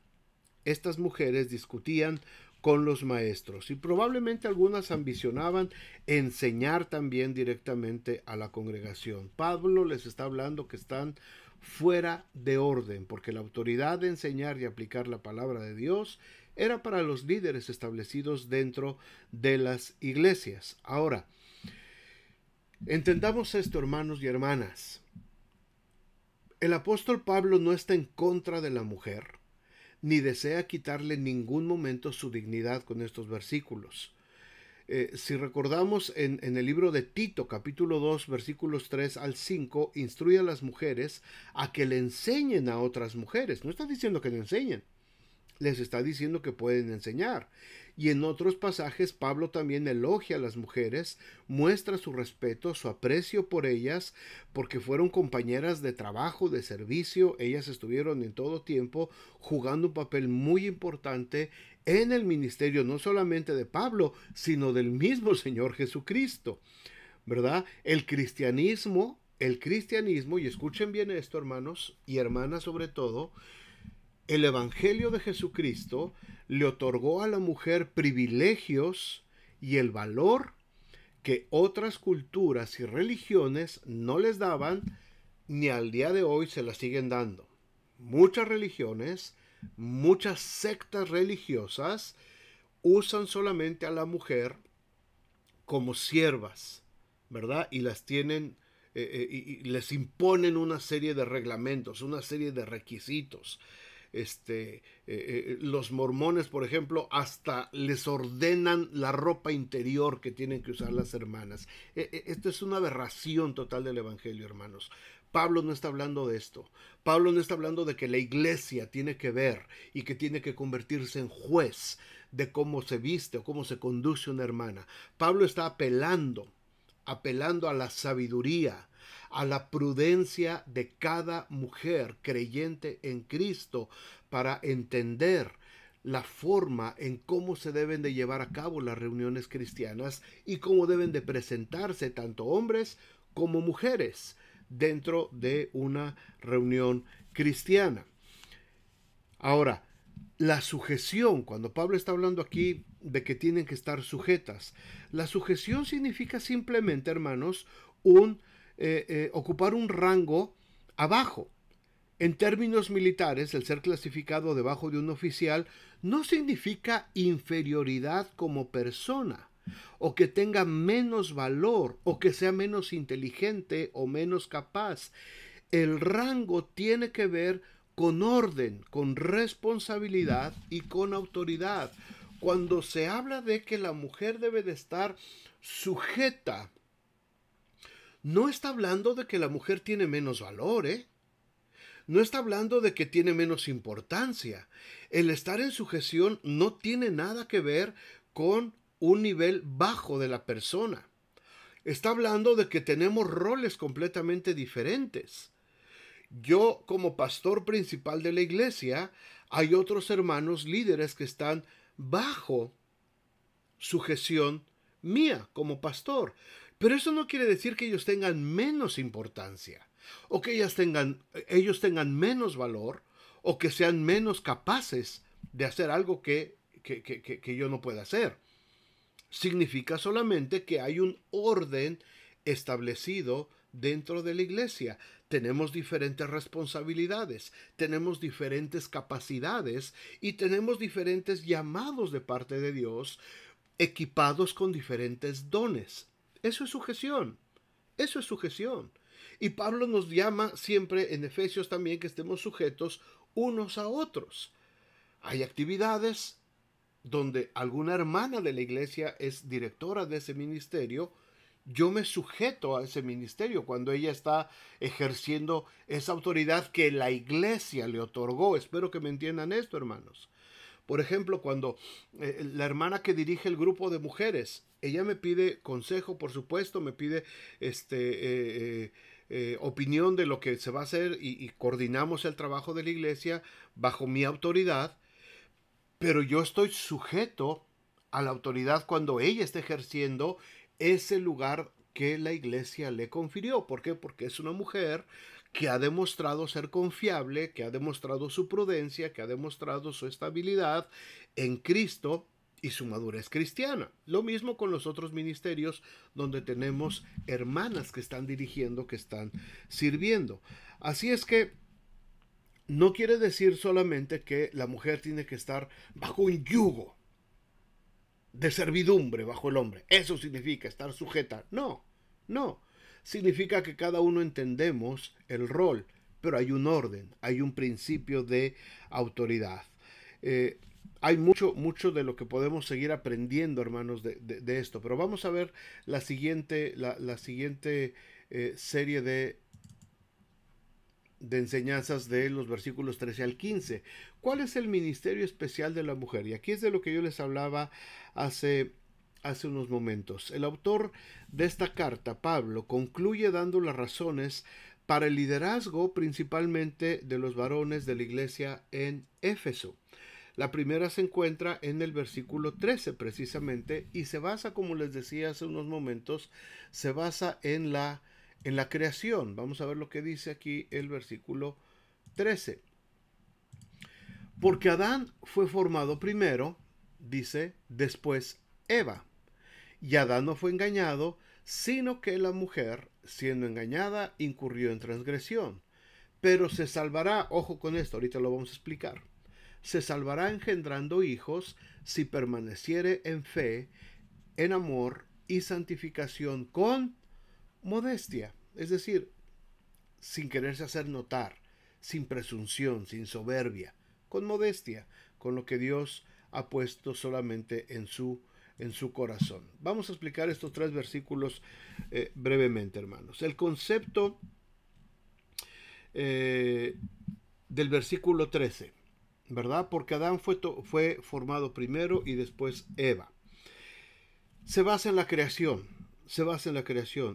estas mujeres discutían con los maestros, y probablemente algunas ambicionaban enseñar también directamente a la congregación. Pablo les está hablando que están fuera de orden, porque la autoridad de enseñar y aplicar la palabra de Dios era para los líderes establecidos dentro de las iglesias. Ahora, entendamos esto, hermanos y hermanas. El apóstol Pablo no está en contra de la mujer, ni desea quitarle en ningún momento su dignidad con estos versículos. Si recordamos en el libro de Tito, capítulo 2, versículos 3 al 5, instruye a las mujeres a que le enseñen a otras mujeres. No está diciendo que le enseñen, les está diciendo que pueden enseñar. Y en otros pasajes Pablo también elogia a las mujeres, muestra su respeto, su aprecio por ellas, porque fueron compañeras de trabajo, de servicio. Ellas estuvieron en todo tiempo jugando un papel muy importante en el ministerio, no solamente de Pablo, sino del mismo Señor Jesucristo, ¿verdad? El cristianismo, y escuchen bien esto, hermanos y hermanas sobre todo, el Evangelio de Jesucristo le otorgó a la mujer privilegios y el valor que otras culturas y religiones no les daban, ni al día de hoy se las siguen dando. Muchas religiones, muchas sectas religiosas usan solamente a la mujer como siervas, ¿verdad? Y las tienen y les imponen una serie de reglamentos, una serie de requisitos. Los mormones, por ejemplo, hasta les ordenan la ropa interior que tienen que usar las hermanas. Esto es una aberración total del evangelio, hermanos. Pablo no está hablando de esto. Pablo no está hablando de que la iglesia tiene que ver y que tiene que convertirse en juez de cómo se viste o cómo se conduce una hermana. Pablo está apelando a la sabiduría, a la prudencia de cada mujer creyente en Cristo para entender la forma en cómo se deben de llevar a cabo las reuniones cristianas y cómo deben de presentarse tanto hombres como mujeres dentro de una reunión cristiana. Ahora, la sujeción, cuando Pablo está hablando aquí de que tienen que estar sujetas, la sujeción significa simplemente, hermanos, ocupar un rango abajo. En términos militares, el ser clasificado debajo de un oficial no significa inferioridad como persona, o que tenga menos valor, o que sea menos inteligente o menos capaz. El rango tiene que ver con orden, con responsabilidad y con autoridad. Cuando se habla de que la mujer debe de estar sujeta, no está hablando de que la mujer tiene menos valor, ¿eh? No está hablando de que tiene menos importancia. El estar en sujeción no tiene nada que ver con un nivel bajo de la persona. Está hablando de que tenemos roles completamente diferentes. Yo, como pastor principal de la iglesia, hay otros hermanos líderes que están bajo sujeción mía como pastor. Pero eso no quiere decir que ellos tengan menos importancia o que ellos tengan menos valor o que sean menos capaces de hacer algo que yo no pueda hacer. Significa solamente que hay un orden establecido dentro de la iglesia. Tenemos diferentes responsabilidades, tenemos diferentes capacidades y tenemos diferentes llamados de parte de Dios, equipados con diferentes dones. Eso es sujeción. Eso es sujeción. Y Pablo nos llama siempre en Efesios también que estemos sujetos unos a otros. Hay actividades donde alguna hermana de la iglesia es directora de ese ministerio. Yo me sujeto a ese ministerio cuando ella está ejerciendo esa autoridad que la iglesia le otorgó. Espero que me entiendan esto, hermanos. Por ejemplo, cuando la hermana que dirige el grupo de mujeres, ella me pide consejo, por supuesto, me pide opinión de lo que se va a hacer y coordinamos el trabajo de la iglesia bajo mi autoridad, pero yo estoy sujeto a la autoridad cuando ella está ejerciendo ese lugar que la iglesia le confirió. ¿Por qué? Porque es una mujer que ha demostrado ser confiable, que ha demostrado su prudencia, que ha demostrado su estabilidad en Cristo y su madurez cristiana. Lo mismo con los otros ministerios donde tenemos hermanas que están dirigiendo, que están sirviendo. Así es que no quiere decir solamente que la mujer tiene que estar bajo un yugo de servidumbre bajo el hombre. Eso significa estar sujeta. No, no. Significa que cada uno entendemos el rol, pero hay un orden, hay un principio de autoridad. Hay mucho de lo que podemos seguir aprendiendo, hermanos, de esto. Pero vamos a ver la siguiente serie de enseñanzas de los versículos 13 al 15. ¿Cuál es el ministerio especial de la mujer? Y aquí es de lo que yo les hablaba hace unos momentos. El autor de esta carta, Pablo, concluye dando las razones para el liderazgo principalmente de los varones de la iglesia en Éfeso. La primera se encuentra en el versículo 13 precisamente y se basa, como les decía hace unos momentos, se basa en la creación. Vamos a ver lo que dice aquí el versículo 13. Porque Adán fue formado primero, dice, después Eva. Y Adán no fue engañado, sino que la mujer, siendo engañada, incurrió en transgresión. Pero se salvará, ojo con esto, ahorita lo vamos a explicar, se salvará engendrando hijos si permaneciere en fe, en amor y santificación con modestia, es decir, sin quererse hacer notar, sin presunción, sin soberbia, con modestia, con lo que Dios ha puesto solamente en su corazón. Vamos a explicar estos 3 versículos brevemente, hermanos. El concepto del versículo 13, ¿verdad? Porque Adán fue formado primero y después Eva. Se basa en la creación.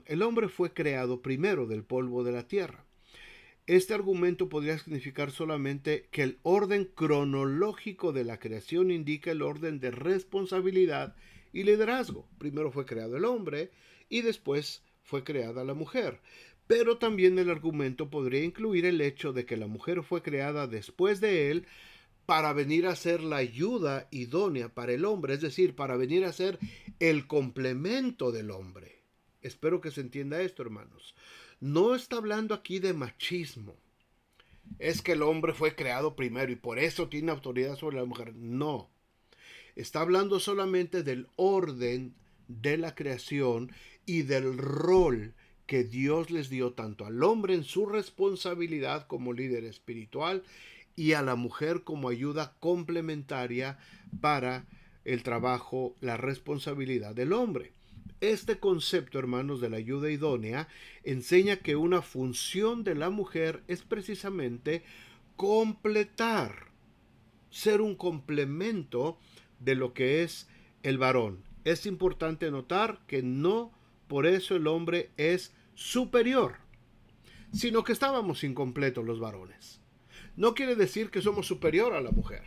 El hombre fue creado primero del polvo de la tierra. Este argumento podría significar solamente que el orden cronológico de la creación indica el orden de responsabilidad y liderazgo. Primero fue creado el hombre y después fue creada la mujer. Pero también el argumento podría incluir el hecho de que la mujer fue creada después de él para venir a ser la ayuda idónea para el hombre, es decir, para venir a ser el complemento del hombre. Espero que se entienda esto, hermanos. No está hablando aquí de machismo. Es que el hombre fue creado primero y por eso tiene autoridad sobre la mujer. No. Está hablando solamente del orden de la creación y del rol que Dios les dio tanto al hombre en su responsabilidad como líder espiritual y a la mujer como ayuda complementaria para el trabajo, la responsabilidad del hombre. Este concepto, hermanos, de la ayuda idónea enseña que una función de la mujer es precisamente completar, ser un complemento de lo que es el varón. Es importante notar que no por eso el hombre es superior, sino que estábamos incompletos los varones. No quiere decir que somos superior a la mujer.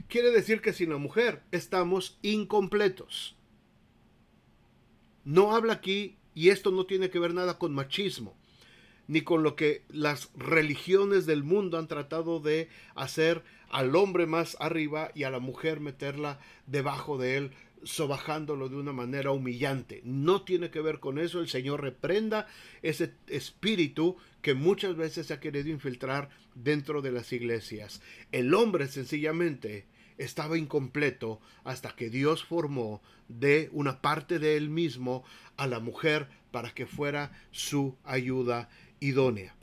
Quiere decir que sin la mujer estamos incompletos. No habla aquí, y esto no tiene que ver nada con machismo, ni con lo que las religiones del mundo han tratado de hacer al hombre más arriba y a la mujer meterla debajo de él, sobajándolo de una manera humillante. No tiene que ver con eso. El Señor reprenda ese espíritu que muchas veces se ha querido infiltrar dentro de las iglesias. El hombre sencillamente estaba incompleto hasta que Dios formó de una parte de él mismo a la mujer para que fuera su ayuda idónea.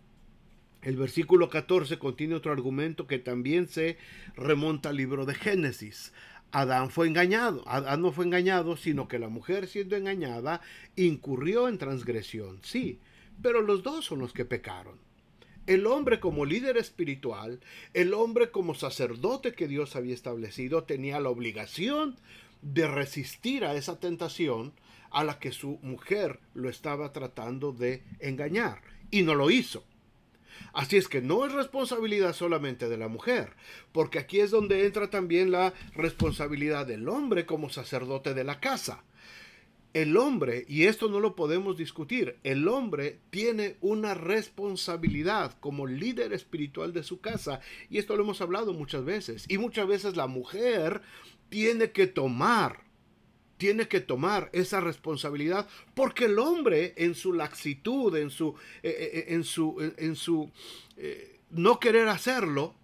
El versículo 14 contiene otro argumento que también se remonta al libro de Génesis. Adán fue engañado. Adán no fue engañado, sino que la mujer, siendo engañada, incurrió en transgresión. Sí, pero los dos son los que pecaron. El hombre como líder espiritual, el hombre como sacerdote que Dios había establecido, tenía la obligación de resistir a esa tentación a la que su mujer lo estaba tratando de engañar, y no lo hizo. Así es que no es responsabilidad solamente de la mujer, porque aquí es donde entra también la responsabilidad del hombre como sacerdote de la casa. El hombre, y esto no lo podemos discutir, el hombre tiene una responsabilidad como líder espiritual de su casa, y esto lo hemos hablado muchas veces, y muchas veces la mujer tiene que tomar esa responsabilidad, porque el hombre en su laxitud, en su no querer hacerlo,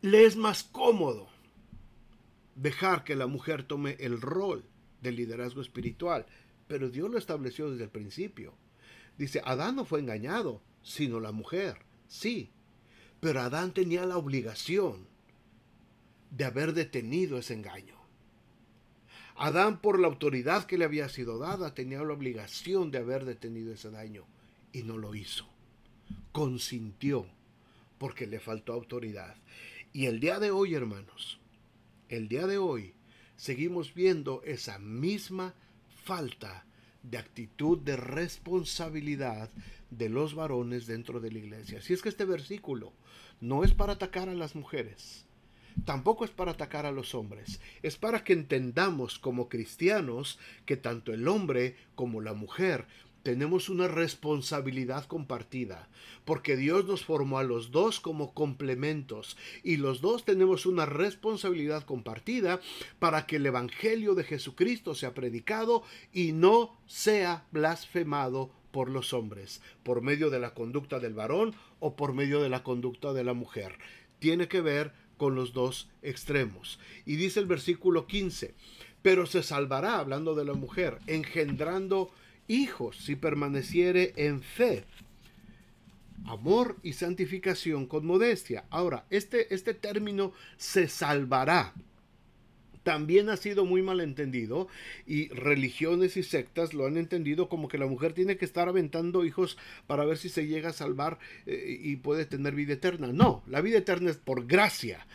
le es más cómodo dejar que la mujer tome el rol del liderazgo espiritual. Pero Dios lo estableció desde el principio. Dice, Adán no fue engañado, sino la mujer. Sí, pero Adán tenía la obligación de haber detenido ese engaño. Adán, por la autoridad que le había sido dada, tenía la obligación de haber detenido ese daño y no lo hizo. consintió porque le faltó autoridad. Y el día de hoy, hermanos, el día de hoy seguimos viendo esa misma falta de actitud de responsabilidad de los varones dentro de la iglesia. Así es que este versículo no es para atacar a las mujeres, tampoco es para atacar a los hombres, es para que entendamos como cristianos que tanto el hombre como la mujer tenemos una responsabilidad compartida, porque Dios nos formó a los dos como complementos y los dos tenemos una responsabilidad compartida para que el Evangelio de Jesucristo sea predicado y no sea blasfemado por los hombres, por medio de la conducta del varón o por medio de la conducta de la mujer. Tiene que ver con los dos extremos. Y dice el versículo 15, pero se salvará, hablando de la mujer, engendrando hijos si permaneciere en fe, amor y santificación con modestia. Ahora, este término se salvará también ha sido muy mal entendido y religiones y sectas lo han entendido como que la mujer tiene que estar aventando hijos para ver si se llega a salvar y puede tener vida eterna. No, la vida eterna es por gracia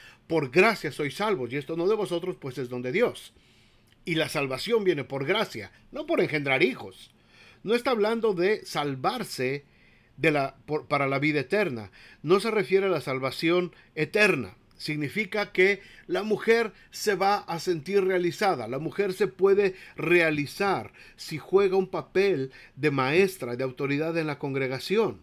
sois salvos y esto no de vosotros, pues es don de Dios. Y la salvación viene por gracia, no por engendrar hijos. No está hablando de salvarse para la vida eterna. No se refiere a la salvación eterna. Significa que la mujer se va a sentir realizada. La mujer se puede realizar si juega un papel de maestra, de autoridad en la congregación,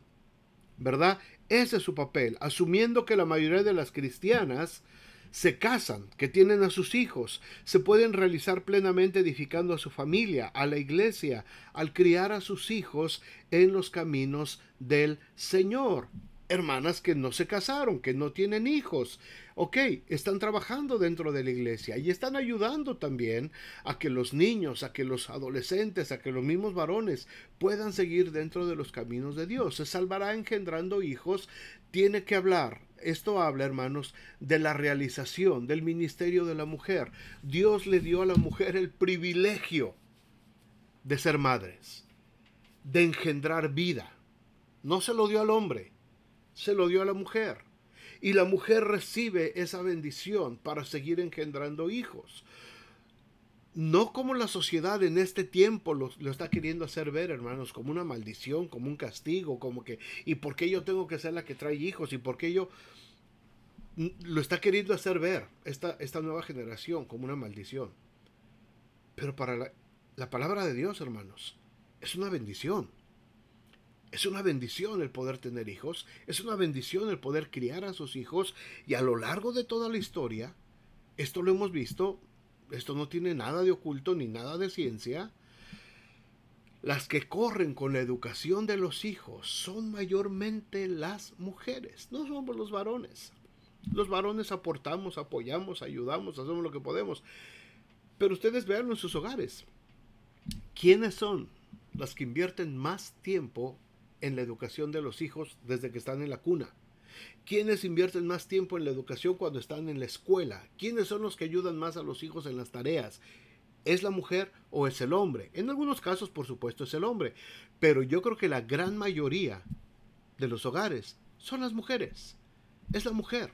¿verdad? Ese es su papel, asumiendo que la mayoría de las cristianas se casan, que tienen a sus hijos, se pueden realizar plenamente edificando a su familia, a la iglesia, al criar a sus hijos en los caminos del Señor. Hermanas que no se casaron, que no tienen hijos, ok, están trabajando dentro de la iglesia y están ayudando también a que los niños, a que los adolescentes, a que los mismos varones puedan seguir dentro de los caminos de Dios. Se salvará engendrando hijos. Tiene que hablar, esto habla, hermanos, de la realización del ministerio de la mujer. Dios le dio a la mujer el privilegio de ser madres, de engendrar vida. No se lo dio al hombre, se lo dio a la mujer. Y la mujer recibe esa bendición para seguir engendrando hijos. No como la sociedad en este tiempo lo está queriendo hacer ver, hermanos, como una maldición, como un castigo, como que, ¿y por qué yo tengo que ser la que trae hijos? ¿Y por qué yo? Lo está queriendo hacer ver esta nueva generación como una maldición. Pero para la palabra de Dios, hermanos, es una bendición. Es una bendición el poder tener hijos, es una bendición el poder criar a sus hijos y a lo largo de toda la historia, esto lo hemos visto, esto no tiene nada de oculto ni nada de ciencia. Las que corren con la educación de los hijos son mayormente las mujeres, no somos los varones. Los varones aportamos, apoyamos, ayudamos, hacemos lo que podemos. Pero ustedes vean en sus hogares, ¿quiénes son las que invierten más tiempo en la educación de los hijos desde que están en la cuna? ¿Quiénes invierten más tiempo en la educación cuando están en la escuela? ¿Quiénes son los que ayudan más a los hijos en las tareas? ¿Es la mujer o es el hombre? En algunos casos, por supuesto, es el hombre. Pero yo creo que la gran mayoría de los hogares son las mujeres. Es la mujer.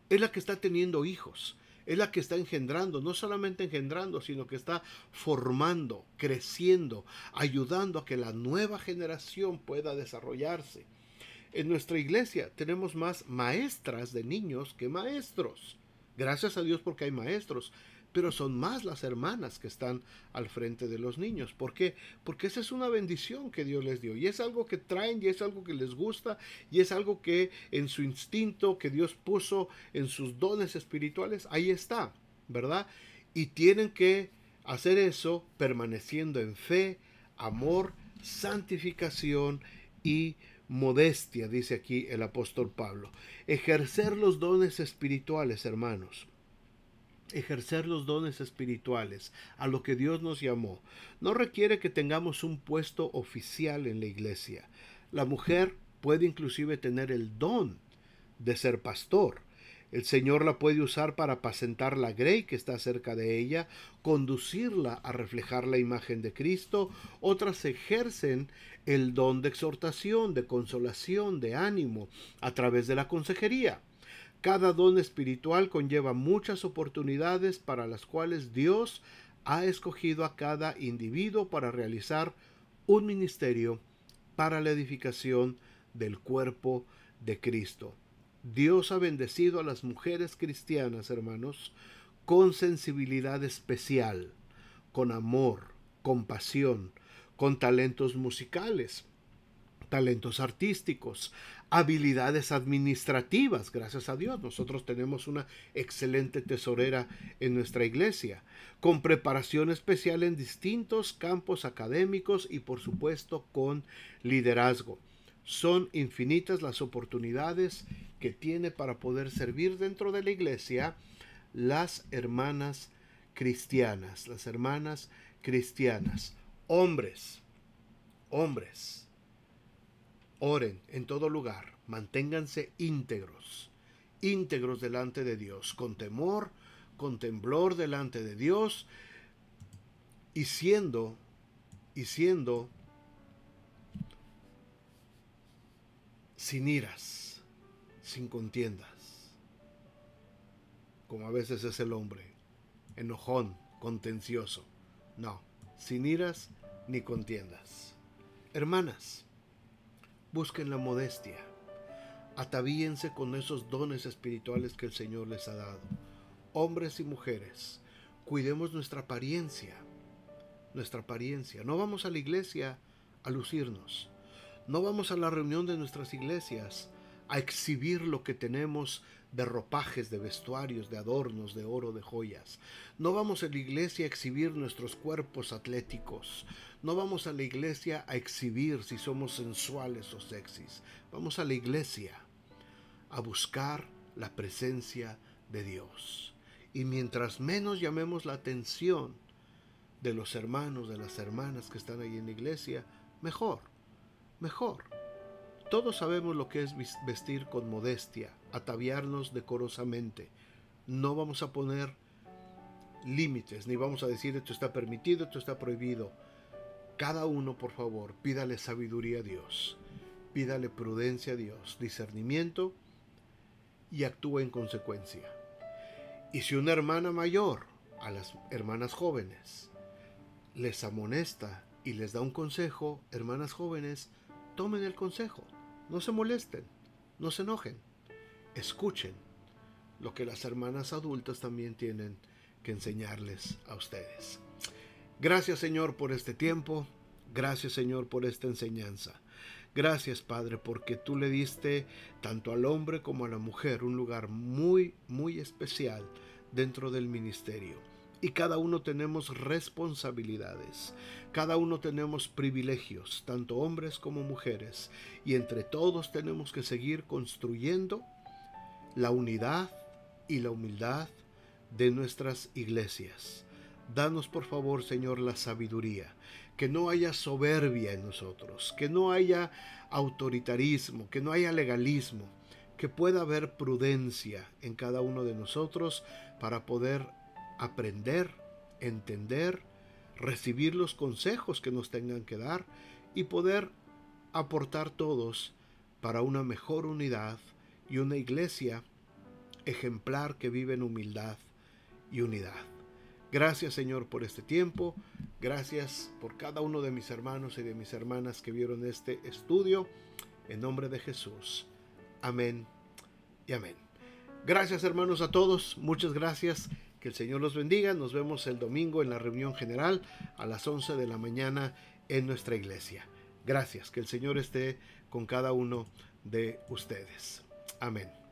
Es la que está teniendo hijos. Es la que está engendrando, no solamente engendrando, sino que está formando, creciendo, ayudando a que la nueva generación pueda desarrollarse. En nuestra iglesia tenemos más maestras de niños que maestros. Gracias a Dios porque hay maestros, pero son más las hermanas que están al frente de los niños. ¿Por qué? Porque esa es una bendición que Dios les dio y es algo que traen y es algo que les gusta y es algo que en su instinto que Dios puso en sus dones espirituales, ahí está, ¿verdad? Y tienen que hacer eso permaneciendo en fe, amor, santificación y modestia, dice aquí el apóstol Pablo. Ejercer los dones espirituales, hermanos. Ejercer los dones espirituales a lo que Dios nos llamó no requiere que tengamos un puesto oficial en la iglesia. La mujer puede inclusive tener el don de ser pastor. El Señor la puede usar para apacentar la grey que está cerca de ella, conducirla a reflejar la imagen de Cristo. Otras ejercen el don de exhortación, de consolación, de ánimo, a través de la consejería. Cada don espiritual conlleva muchas oportunidades para las cuales Dios ha escogido a cada individuo para realizar un ministerio para la edificación del cuerpo de Cristo. Dios ha bendecido a las mujeres cristianas, hermanos, con sensibilidad especial, con amor, con pasión, con talentos musicales, talentos artísticos, habilidades administrativas. Gracias a Dios, nosotros tenemos una excelente tesorera en nuestra iglesia, con preparación especial en distintos campos académicos y por supuesto con liderazgo. Son infinitas las oportunidades que tiene para poder servir dentro de la iglesia las hermanas cristianas, Hombres, oren en todo lugar, manténganse íntegros delante de Dios, con temor, con temblor delante de Dios, y siendo sin iras, sin contiendas, como a veces es el hombre, enojón, contencioso. No, sin iras ni contiendas. Hermanas, busquen la modestia, atavíense con esos dones espirituales que el Señor les ha dado. Hombres y mujeres, cuidemos nuestra apariencia. No vamos a la iglesia a lucirnos. No vamos a la reunión de nuestras iglesias a exhibir lo que tenemos de ropajes, de vestuarios, de adornos, de oro, de joyas. No vamos a la iglesia a exhibir nuestros cuerpos atléticos. No vamos a la iglesia a exhibir si somos sensuales o sexys. Vamos a la iglesia a buscar la presencia de Dios. Y mientras menos llamemos la atención de los hermanos, de las hermanas que están ahí en la iglesia, mejor. Todos sabemos lo que es vestir con modestia, ataviarnos decorosamente. No vamos a poner límites, ni vamos a decir esto está permitido, esto está prohibido. Cada uno, por favor, pídale sabiduría a Dios, pídale prudencia a Dios, discernimiento, y actúa en consecuencia. Y si una hermana mayor a las hermanas jóvenes les amonesta y les da un consejo, hermanas jóvenes, tomen el consejo, no se molesten, no se enojen, escuchen lo que las hermanas adultas también tienen que enseñarles a ustedes. Gracias, Señor, por este tiempo, gracias, Señor, por esta enseñanza. Gracias, Padre, porque tú le diste tanto al hombre como a la mujer un lugar muy especial dentro del ministerio. Y cada uno tenemos responsabilidades, cada uno tenemos privilegios, tanto hombres como mujeres, y entre todos tenemos que seguir construyendo la unidad y la humildad de nuestras iglesias. Danos, por favor, Señor, la sabiduría, que no haya soberbia en nosotros, que no haya autoritarismo, que no haya legalismo, que pueda haber prudencia en cada uno de nosotros para poder aprender, entender, recibir los consejos que nos tengan que dar y poder aportar todos para una mejor unidad y una iglesia ejemplar que vive en humildad y unidad. Gracias, Señor, por este tiempo. Gracias por cada uno de mis hermanos y de mis hermanas que vieron este estudio. En nombre de Jesús. Amén y amén. Gracias, hermanos, a todos. Muchas gracias. Que el Señor los bendiga. Nos vemos el domingo en la reunión general a las 11 de la mañana en nuestra iglesia. Gracias. Que el Señor esté con cada uno de ustedes. Amén.